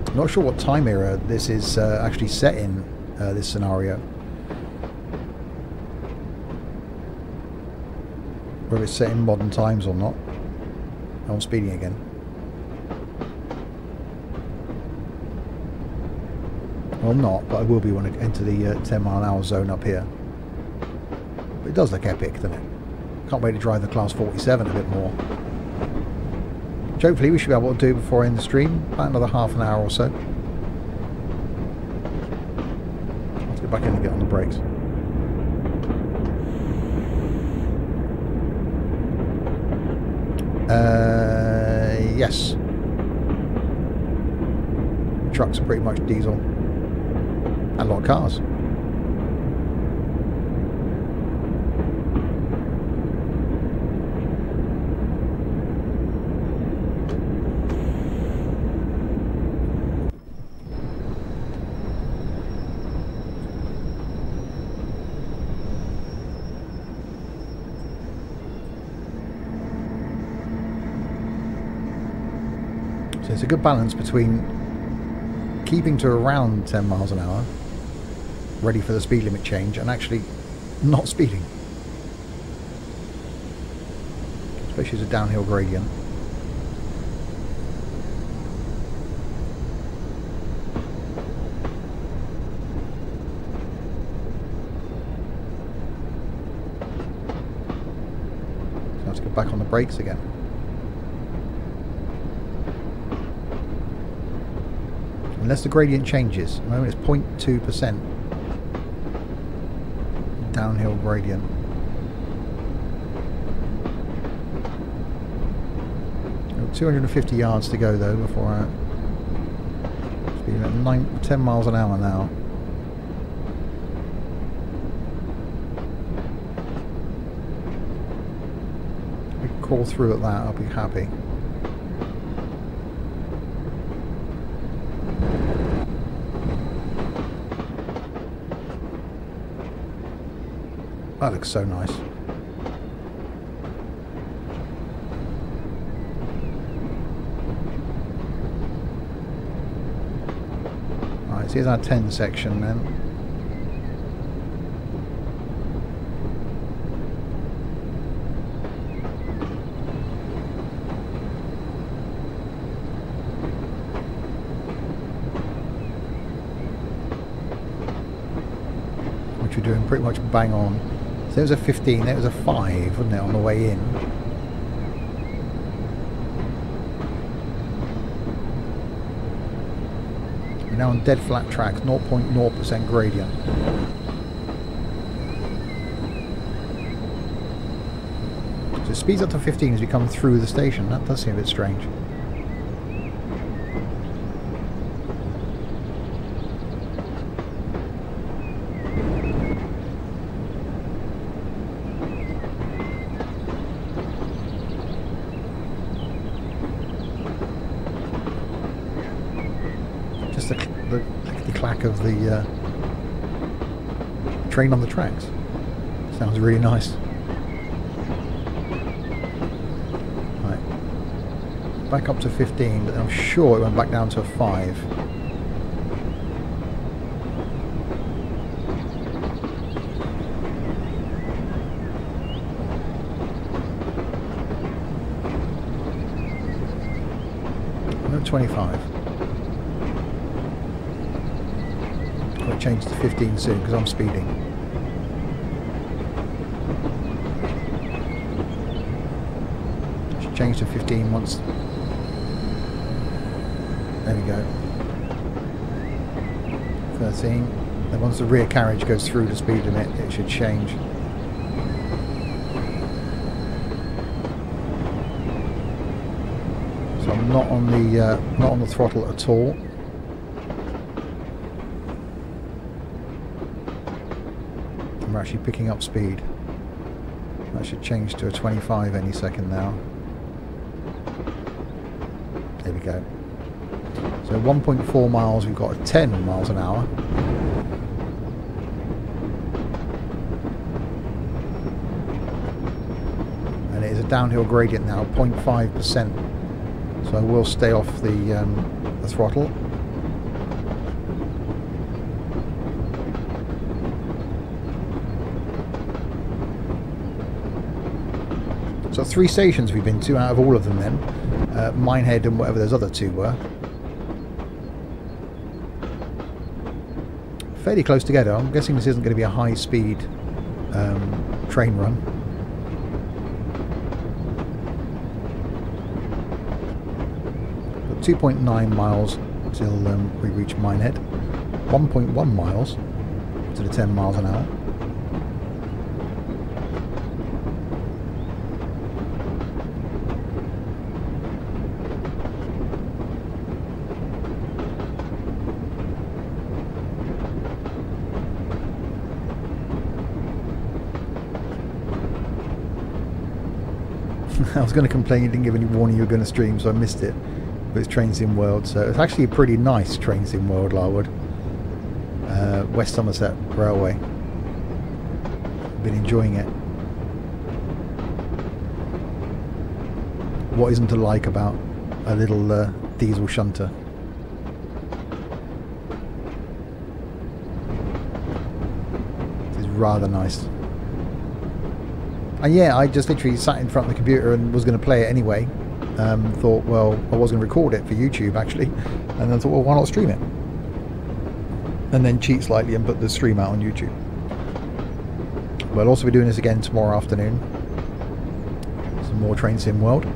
I'm not sure what time era this is actually set in, this scenario. Whether it's set in modern times or not. I'm speeding again. Well, I'm not, but I will be when I enter the 10 mile an hour zone up here. But it does look epic, doesn't it? Can't wait to drive the Class 47 a bit more. Which hopefully we should be able to do before I end the stream. About another half an hour or so. Let's get back in and get on the brakes. Yes. Trucks are pretty much diesel. And a lot of cars. it's a good balance between keeping to around 10 miles an hour, ready for the speed limit change, and actually not speeding. Especially as a downhill gradient. So let's go back on the brakes again. Unless the gradient changes. At the moment it's 0.2% downhill gradient. Got 250 yards to go though before I speeding at 10 miles an hour now. If we can crawl through at that, I'll be happy. That looks so nice. Alright, so here's our 10 section then. Which we're doing pretty much bang on. So it was a 15, it was a 5, wasn't it, on the way in? We're now on dead flat tracks, 0.0% gradient. So it speeds up to 15 as we come through the station. That does seem a bit strange. Just the clack of the train on the tracks. Sounds really nice. Right. Back up to 15, but I'm sure it went back down to a 5. I'm at 25. I'll change to 15 soon because I'm speeding. I should change to 15 once. There we go. 13. Then once the rear carriage goes through the speed limit, it should change. So I'm not on the throttle at all. We're actually picking up speed. That should change to a 25 any second now. There we go. So 1.4 miles, we've got a 10 miles an hour. And it is a downhill gradient now, 0.5%. So I will stay off the throttle. So 3 stations we've been to out of all of them then. Minehead and whatever those other 2 were. Fairly close together. I'm guessing this isn't going to be a high speed train run. Got 2.9 miles till we reach Minehead. 1.1 miles to the 10 miles an hour. I was going to complain you didn't give any warning you were going to stream, so I missed it. But it's Train Sim World, so it's actually a pretty nice Train Sim World, Larwood. West Somerset Railway. Been enjoying it. What isn't to like about a little diesel shunter. This is rather nice. And yeah, I just literally sat in front of the computer and was going to play it anyway. Thought, well, I was going to record it for YouTube actually, and then thought, well, why not stream it? And then cheat slightly and put the stream out on YouTube. We'll also be doing this again tomorrow afternoon. Some more Train Sim World.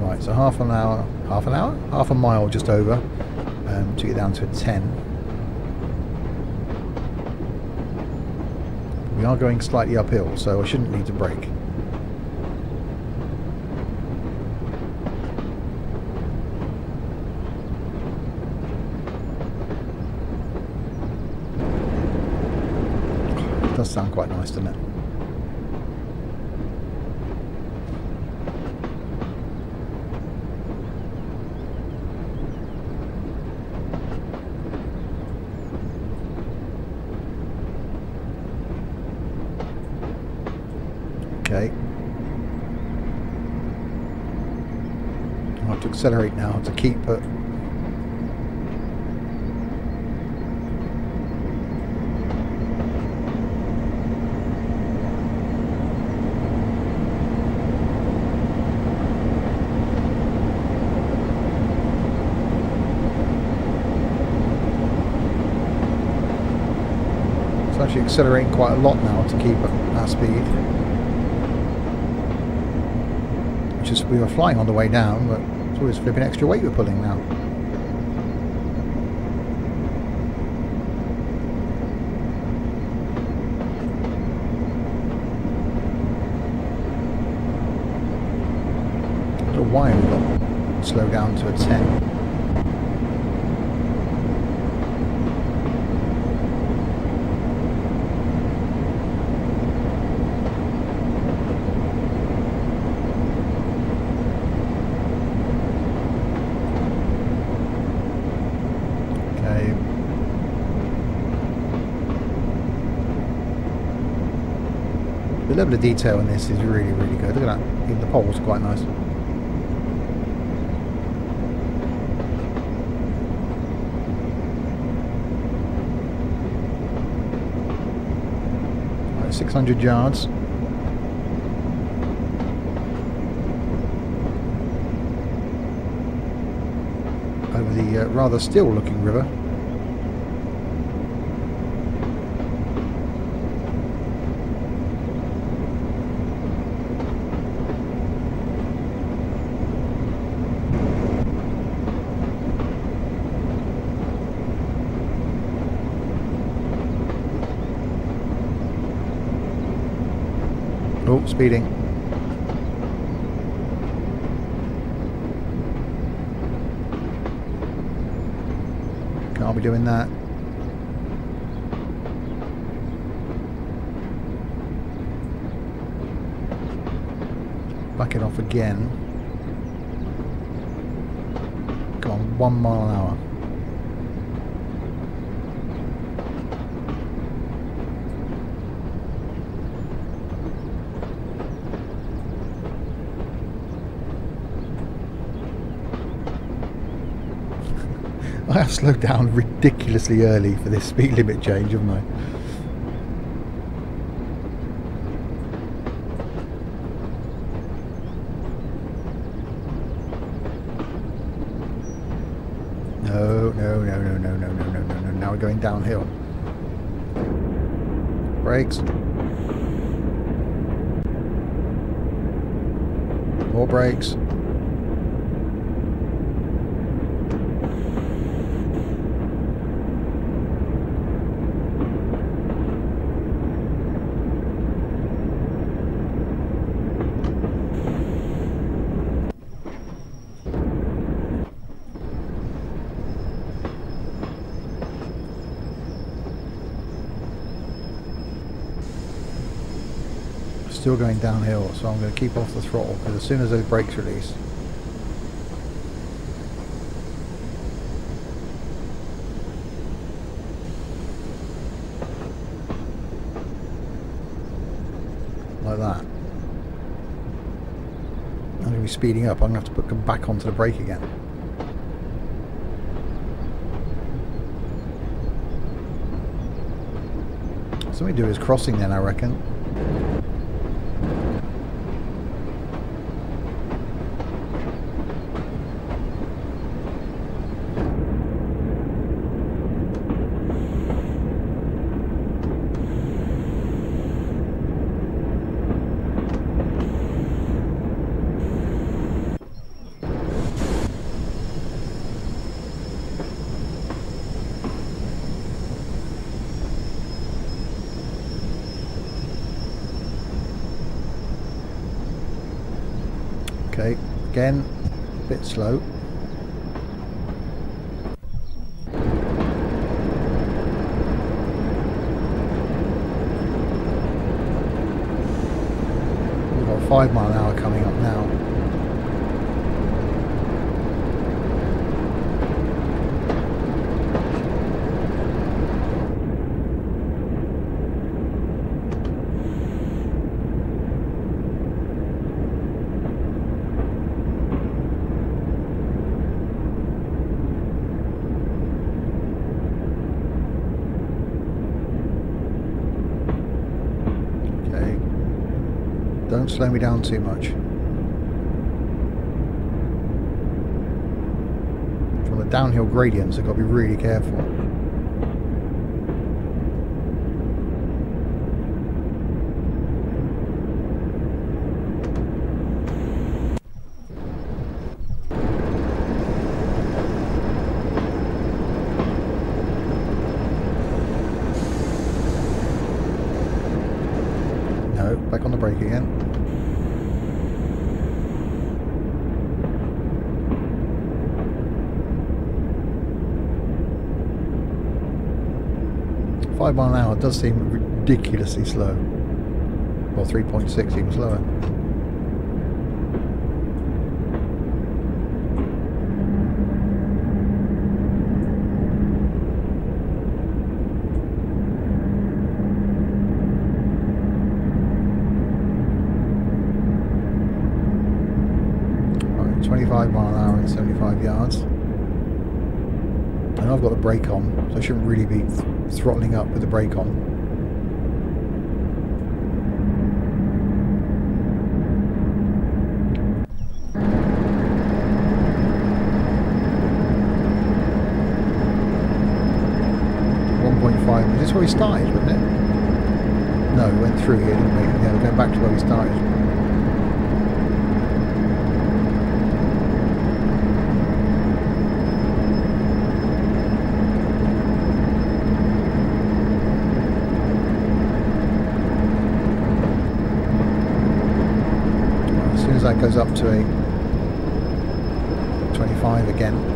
Right, so half a mile just over to get down to a 10. We are going slightly uphill, so I shouldn't need to brake. It does sound quite nice, doesn't it? Okay. I'll have to accelerate now to keep it. It's actually accelerating quite a lot now to keep at that speed. Just we were flying on the way down, but it's always flipping extra weight we're pulling now. I don't know why we got slowed down to a 10. The level of detail in this is really, really good. Look at that. Even the poles are quite nice. Right, 600 yards. Over the rather still looking river. Oh, speeding. Can't be doing that. Back it off again. Come on, 1 mile an hour. I have slowed down ridiculously early for this speed limit change, haven't I? No. Now we're going downhill. Brakes. More brakes. Still going downhill, so I'm going to keep off the throttle because as soon as those brakes release, be speeding up, I'm going to have to put them back onto the brake again. So we do is crossing then, I reckon. Okay, again, a bit slow. We've got 5 mile an hour coming up now. Don't slow me down too much. From the downhill gradients, I've got to be really careful. No, back on the brake again. $5 mile an hour does seem ridiculously slow. Well, 3.6 even slower. Right, 25 mile an hour and 75 yards. And I've got the brake on, so I shouldn't really be throttling up with the brake on. Is this where we started, wasn't it? No, we went through here, didn't we? Yeah, we're going back to where we started. As soon as that goes up to a 25 again.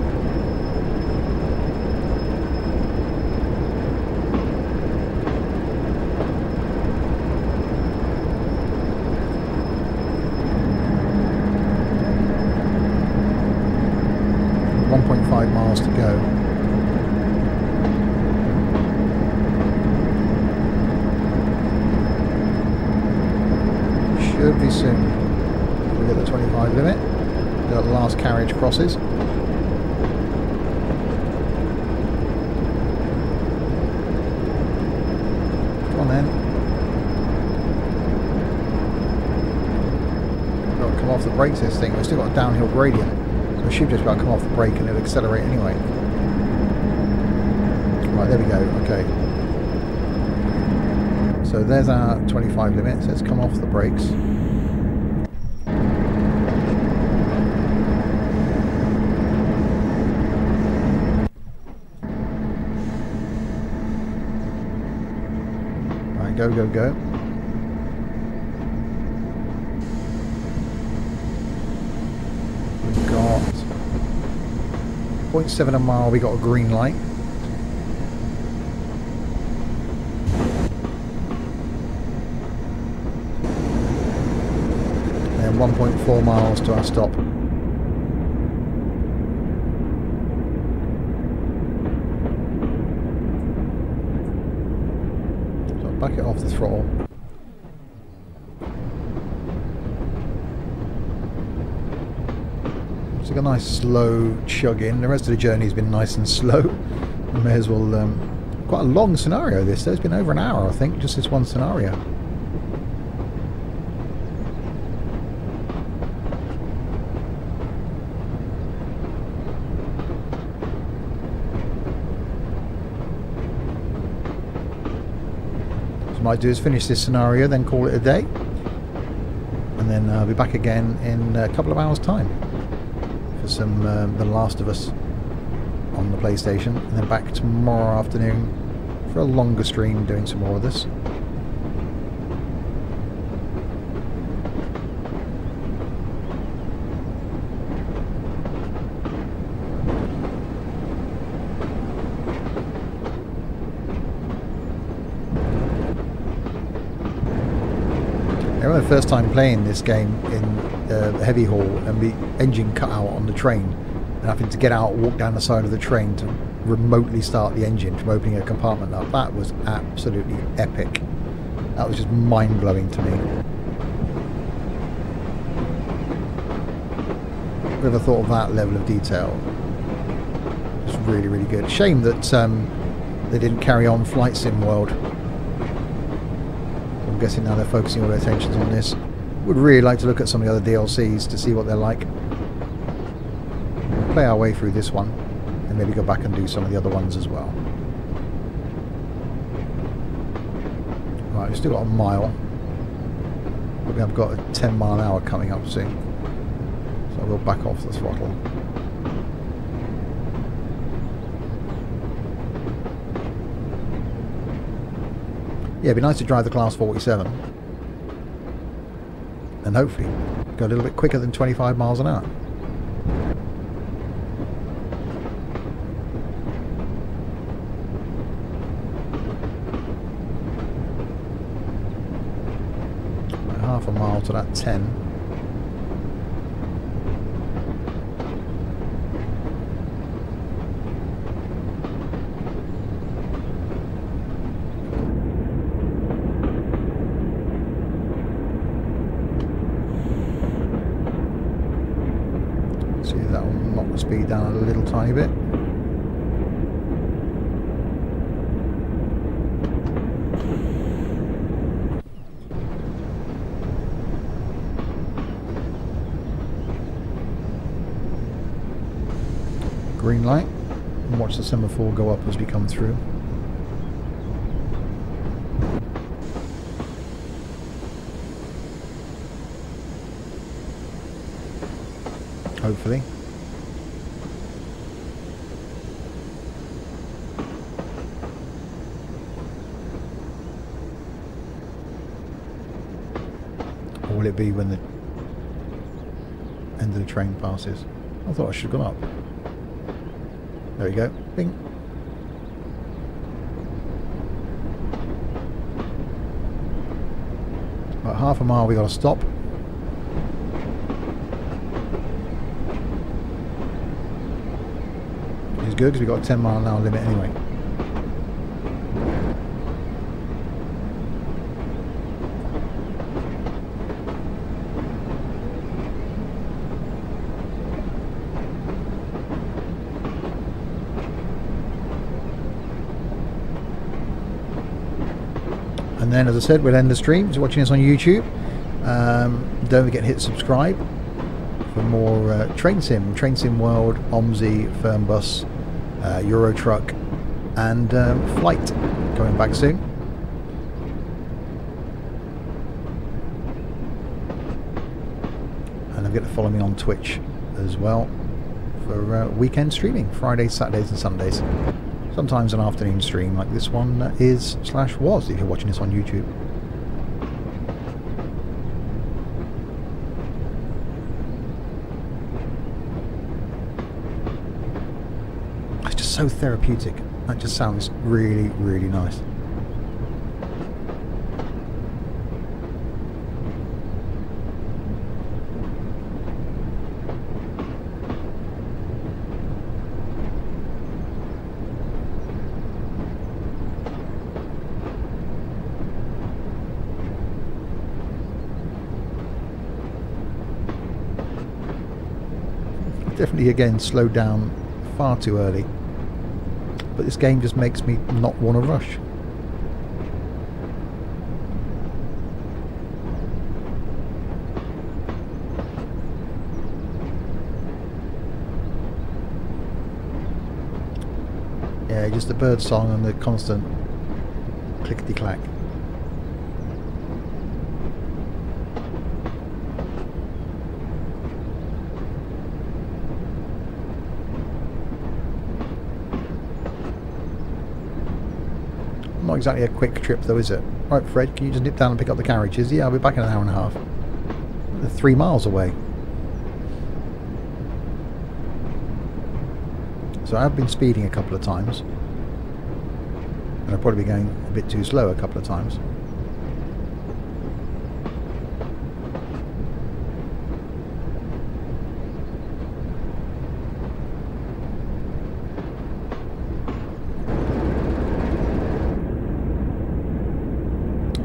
Miles to go. Should be soon. We get the 25 limit. The last carriage crosses. Come on then. Got to come off the brakes this thing. We've still got a downhill gradient. So I should just about come off the brake and it'll accelerate anyway. Right, there we go, okay. So there's our 25 limit, so let's come off the brakes. Right, go, go, go. We've got 0.7 a mile, we got a green light. And 1.4 miles to our stop. So I'll back it off the throttle. Took a nice slow chug in. The rest of the journey has been nice and slow. I may as well... quite a long scenario this, though. It's been over an hour, I think, just this one scenario. What I might do is finish this scenario, then call it a day. And then I'll be back again in a couple of hours' time for some The Last of Us on the PlayStation, and then back tomorrow afternoon for a longer stream doing some more of this. I remember the first time playing this game in Heavy Haul and the engine cut out on the train and having to get out, walk down the side of the train to remotely start the engine from opening a compartment up. That was absolutely epic. That was just mind-blowing to me. Whoever thought of that level of detail? It's really, really good. Shame that they didn't carry on Flight Sim World. I'm guessing now they're focusing all their attentions on this. Would really like to look at some of the other DLCs to see what they're like. Play our way through this one and maybe go back and do some of the other ones as well. Right, we've still got a mile. But we have got a 10 mile an hour coming up soon. So we'll back off the throttle. Yeah, it'd be nice to drive the Class 47. And hopefully go a little bit quicker than 25 miles an hour. Half a mile to that 10. See if that will knock the speed down a little tiny bit. Green light, and watch the semaphore go up as we come through. Hopefully. Or will it be when the end of the train passes? I thought I should have gone up. There we go. Bing. About half a mile we got to stop. Which is good because we've got a 10 mile an hour limit anyway. And then, as I said, we'll end the stream. If you're watching this on YouTube, don't forget to hit subscribe for more Train Sim World, OMSI, Fernbus, Euro Truck, and Flight coming back soon. And don't forget to follow me on Twitch as well for weekend streaming, Fridays, Saturdays, and Sundays. Sometimes an afternoon stream like this one is/was if you're watching this on YouTube. It's just so therapeutic. That just sounds really, really nice. Definitely again slowed down far too early. But this game just makes me not want to rush. Yeah, just the bird song and the constant clickety-clack. Not exactly a quick trip though, is it? Right, Fred, can you just nip down and pick up the carriages? Yeah, I'll be back in an hour and a half. They're 3 miles away. So I've been speeding a couple of times. And I'll probably be going a bit too slow a couple of times.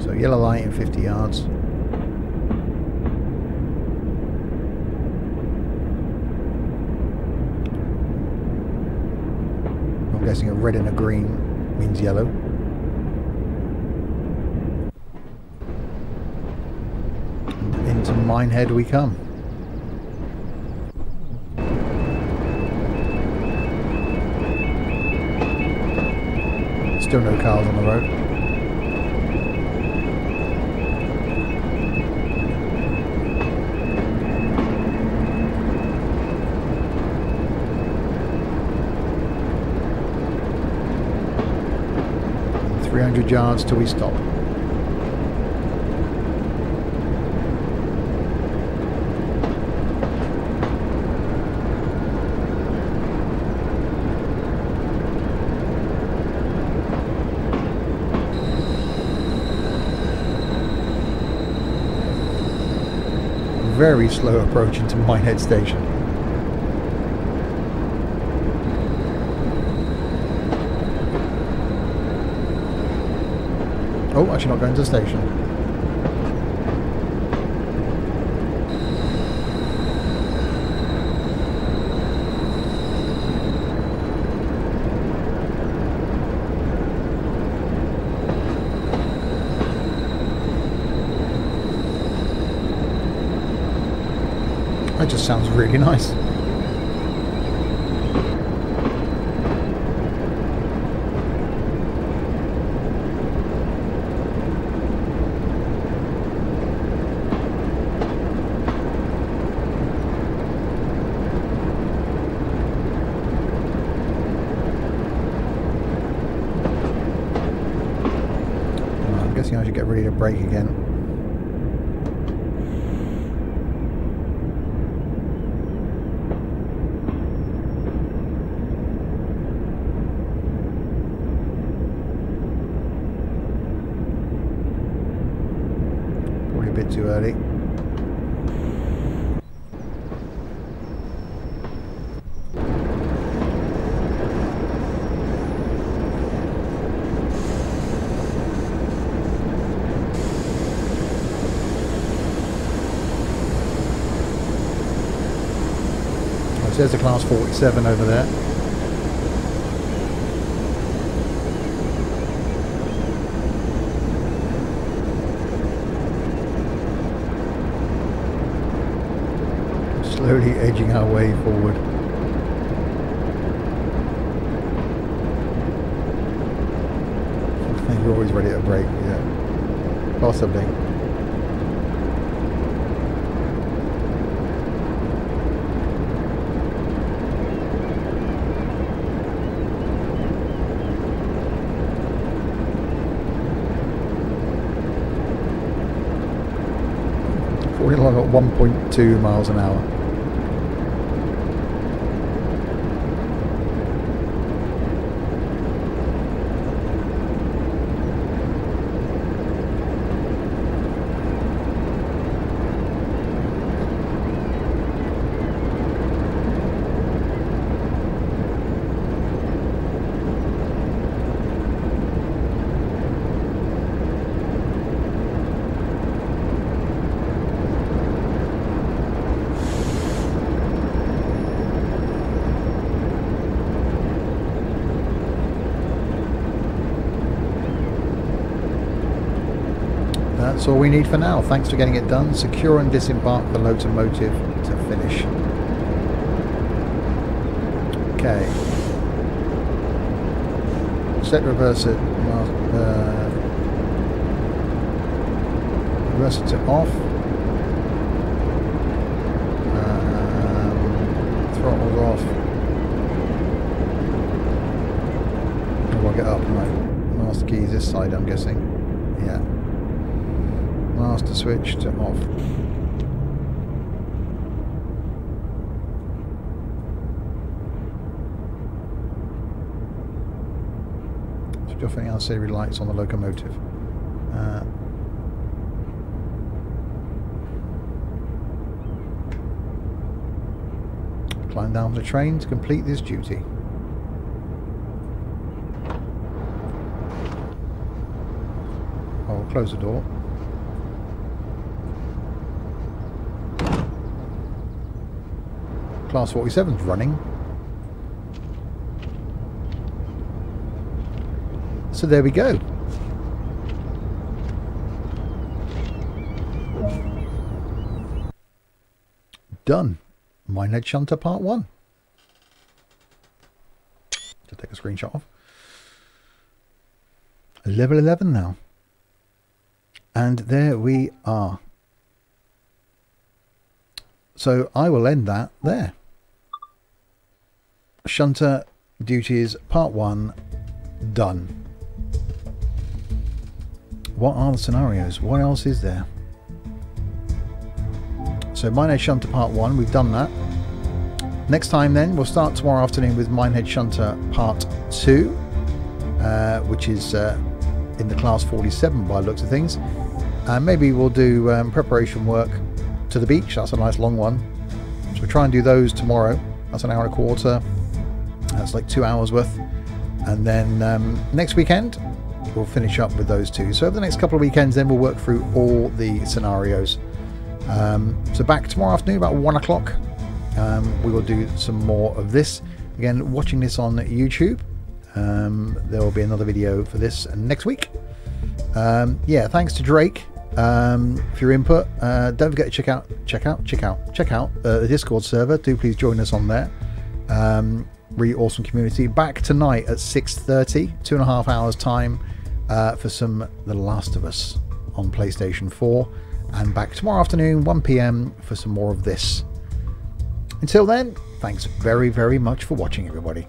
So yellow light in 50 yards. I'm guessing a red and a green means yellow. And into Minehead we come. Still no cars on the road. And 300 yards till we stop. Very slow approach into Minehead station. Oh, actually not going to the station. That just sounds really nice. I'm guessing I should get ready to brake again. Probably a bit too early. So there's a class 47 over there. Slowly edging our way forward. I think you're always ready to brake, yeah. Possibly. Falling along at 1.2 miles an hour. that's all we need for now. Thanks for getting it done. Secure and disembark the locomotive to finish. Okay. Set reverse it. Reverse it to off. Throttles off. How do I get up? Right. Master key is this side, I'm guessing. Yeah. Master switch to off. Switch off any ancillary lights on the locomotive. Climb down the train to complete this duty. I'll close the door. Class 47's running. So there we go. Done. Minehead Shunter Part 1. To take a screenshot of. Level 11 now. And there we are. So I will end that there. Shunter duties Part 1 done. What are the scenarios? What else is there? So Minehead Shunter Part 1, we've done that. Next time then, we'll start tomorrow afternoon with Minehead Shunter Part 2, which is in the class 47 by the looks of things. And maybe we'll do preparation work to the beach. That's a nice long one. So we'll try and do those tomorrow. That's an hour and a quarter. That's like 2 hours worth. And then next weekend, we'll finish up with those two. So over the next couple of weekends then, we'll work through all the scenarios. So back tomorrow afternoon about 1 o'clock. We will do some more of this. Again, watching this on YouTube. There will be another video for this next week. Yeah, thanks to Drake for your input. Don't forget to check out the Discord server. Do please join us on there. Really awesome community. Back tonight at 6:30, 2.5 hours time, for some The Last of Us on PlayStation 4. And back tomorrow afternoon, 1 PM, for some more of this. Until then, thanks very, very much for watching, everybody.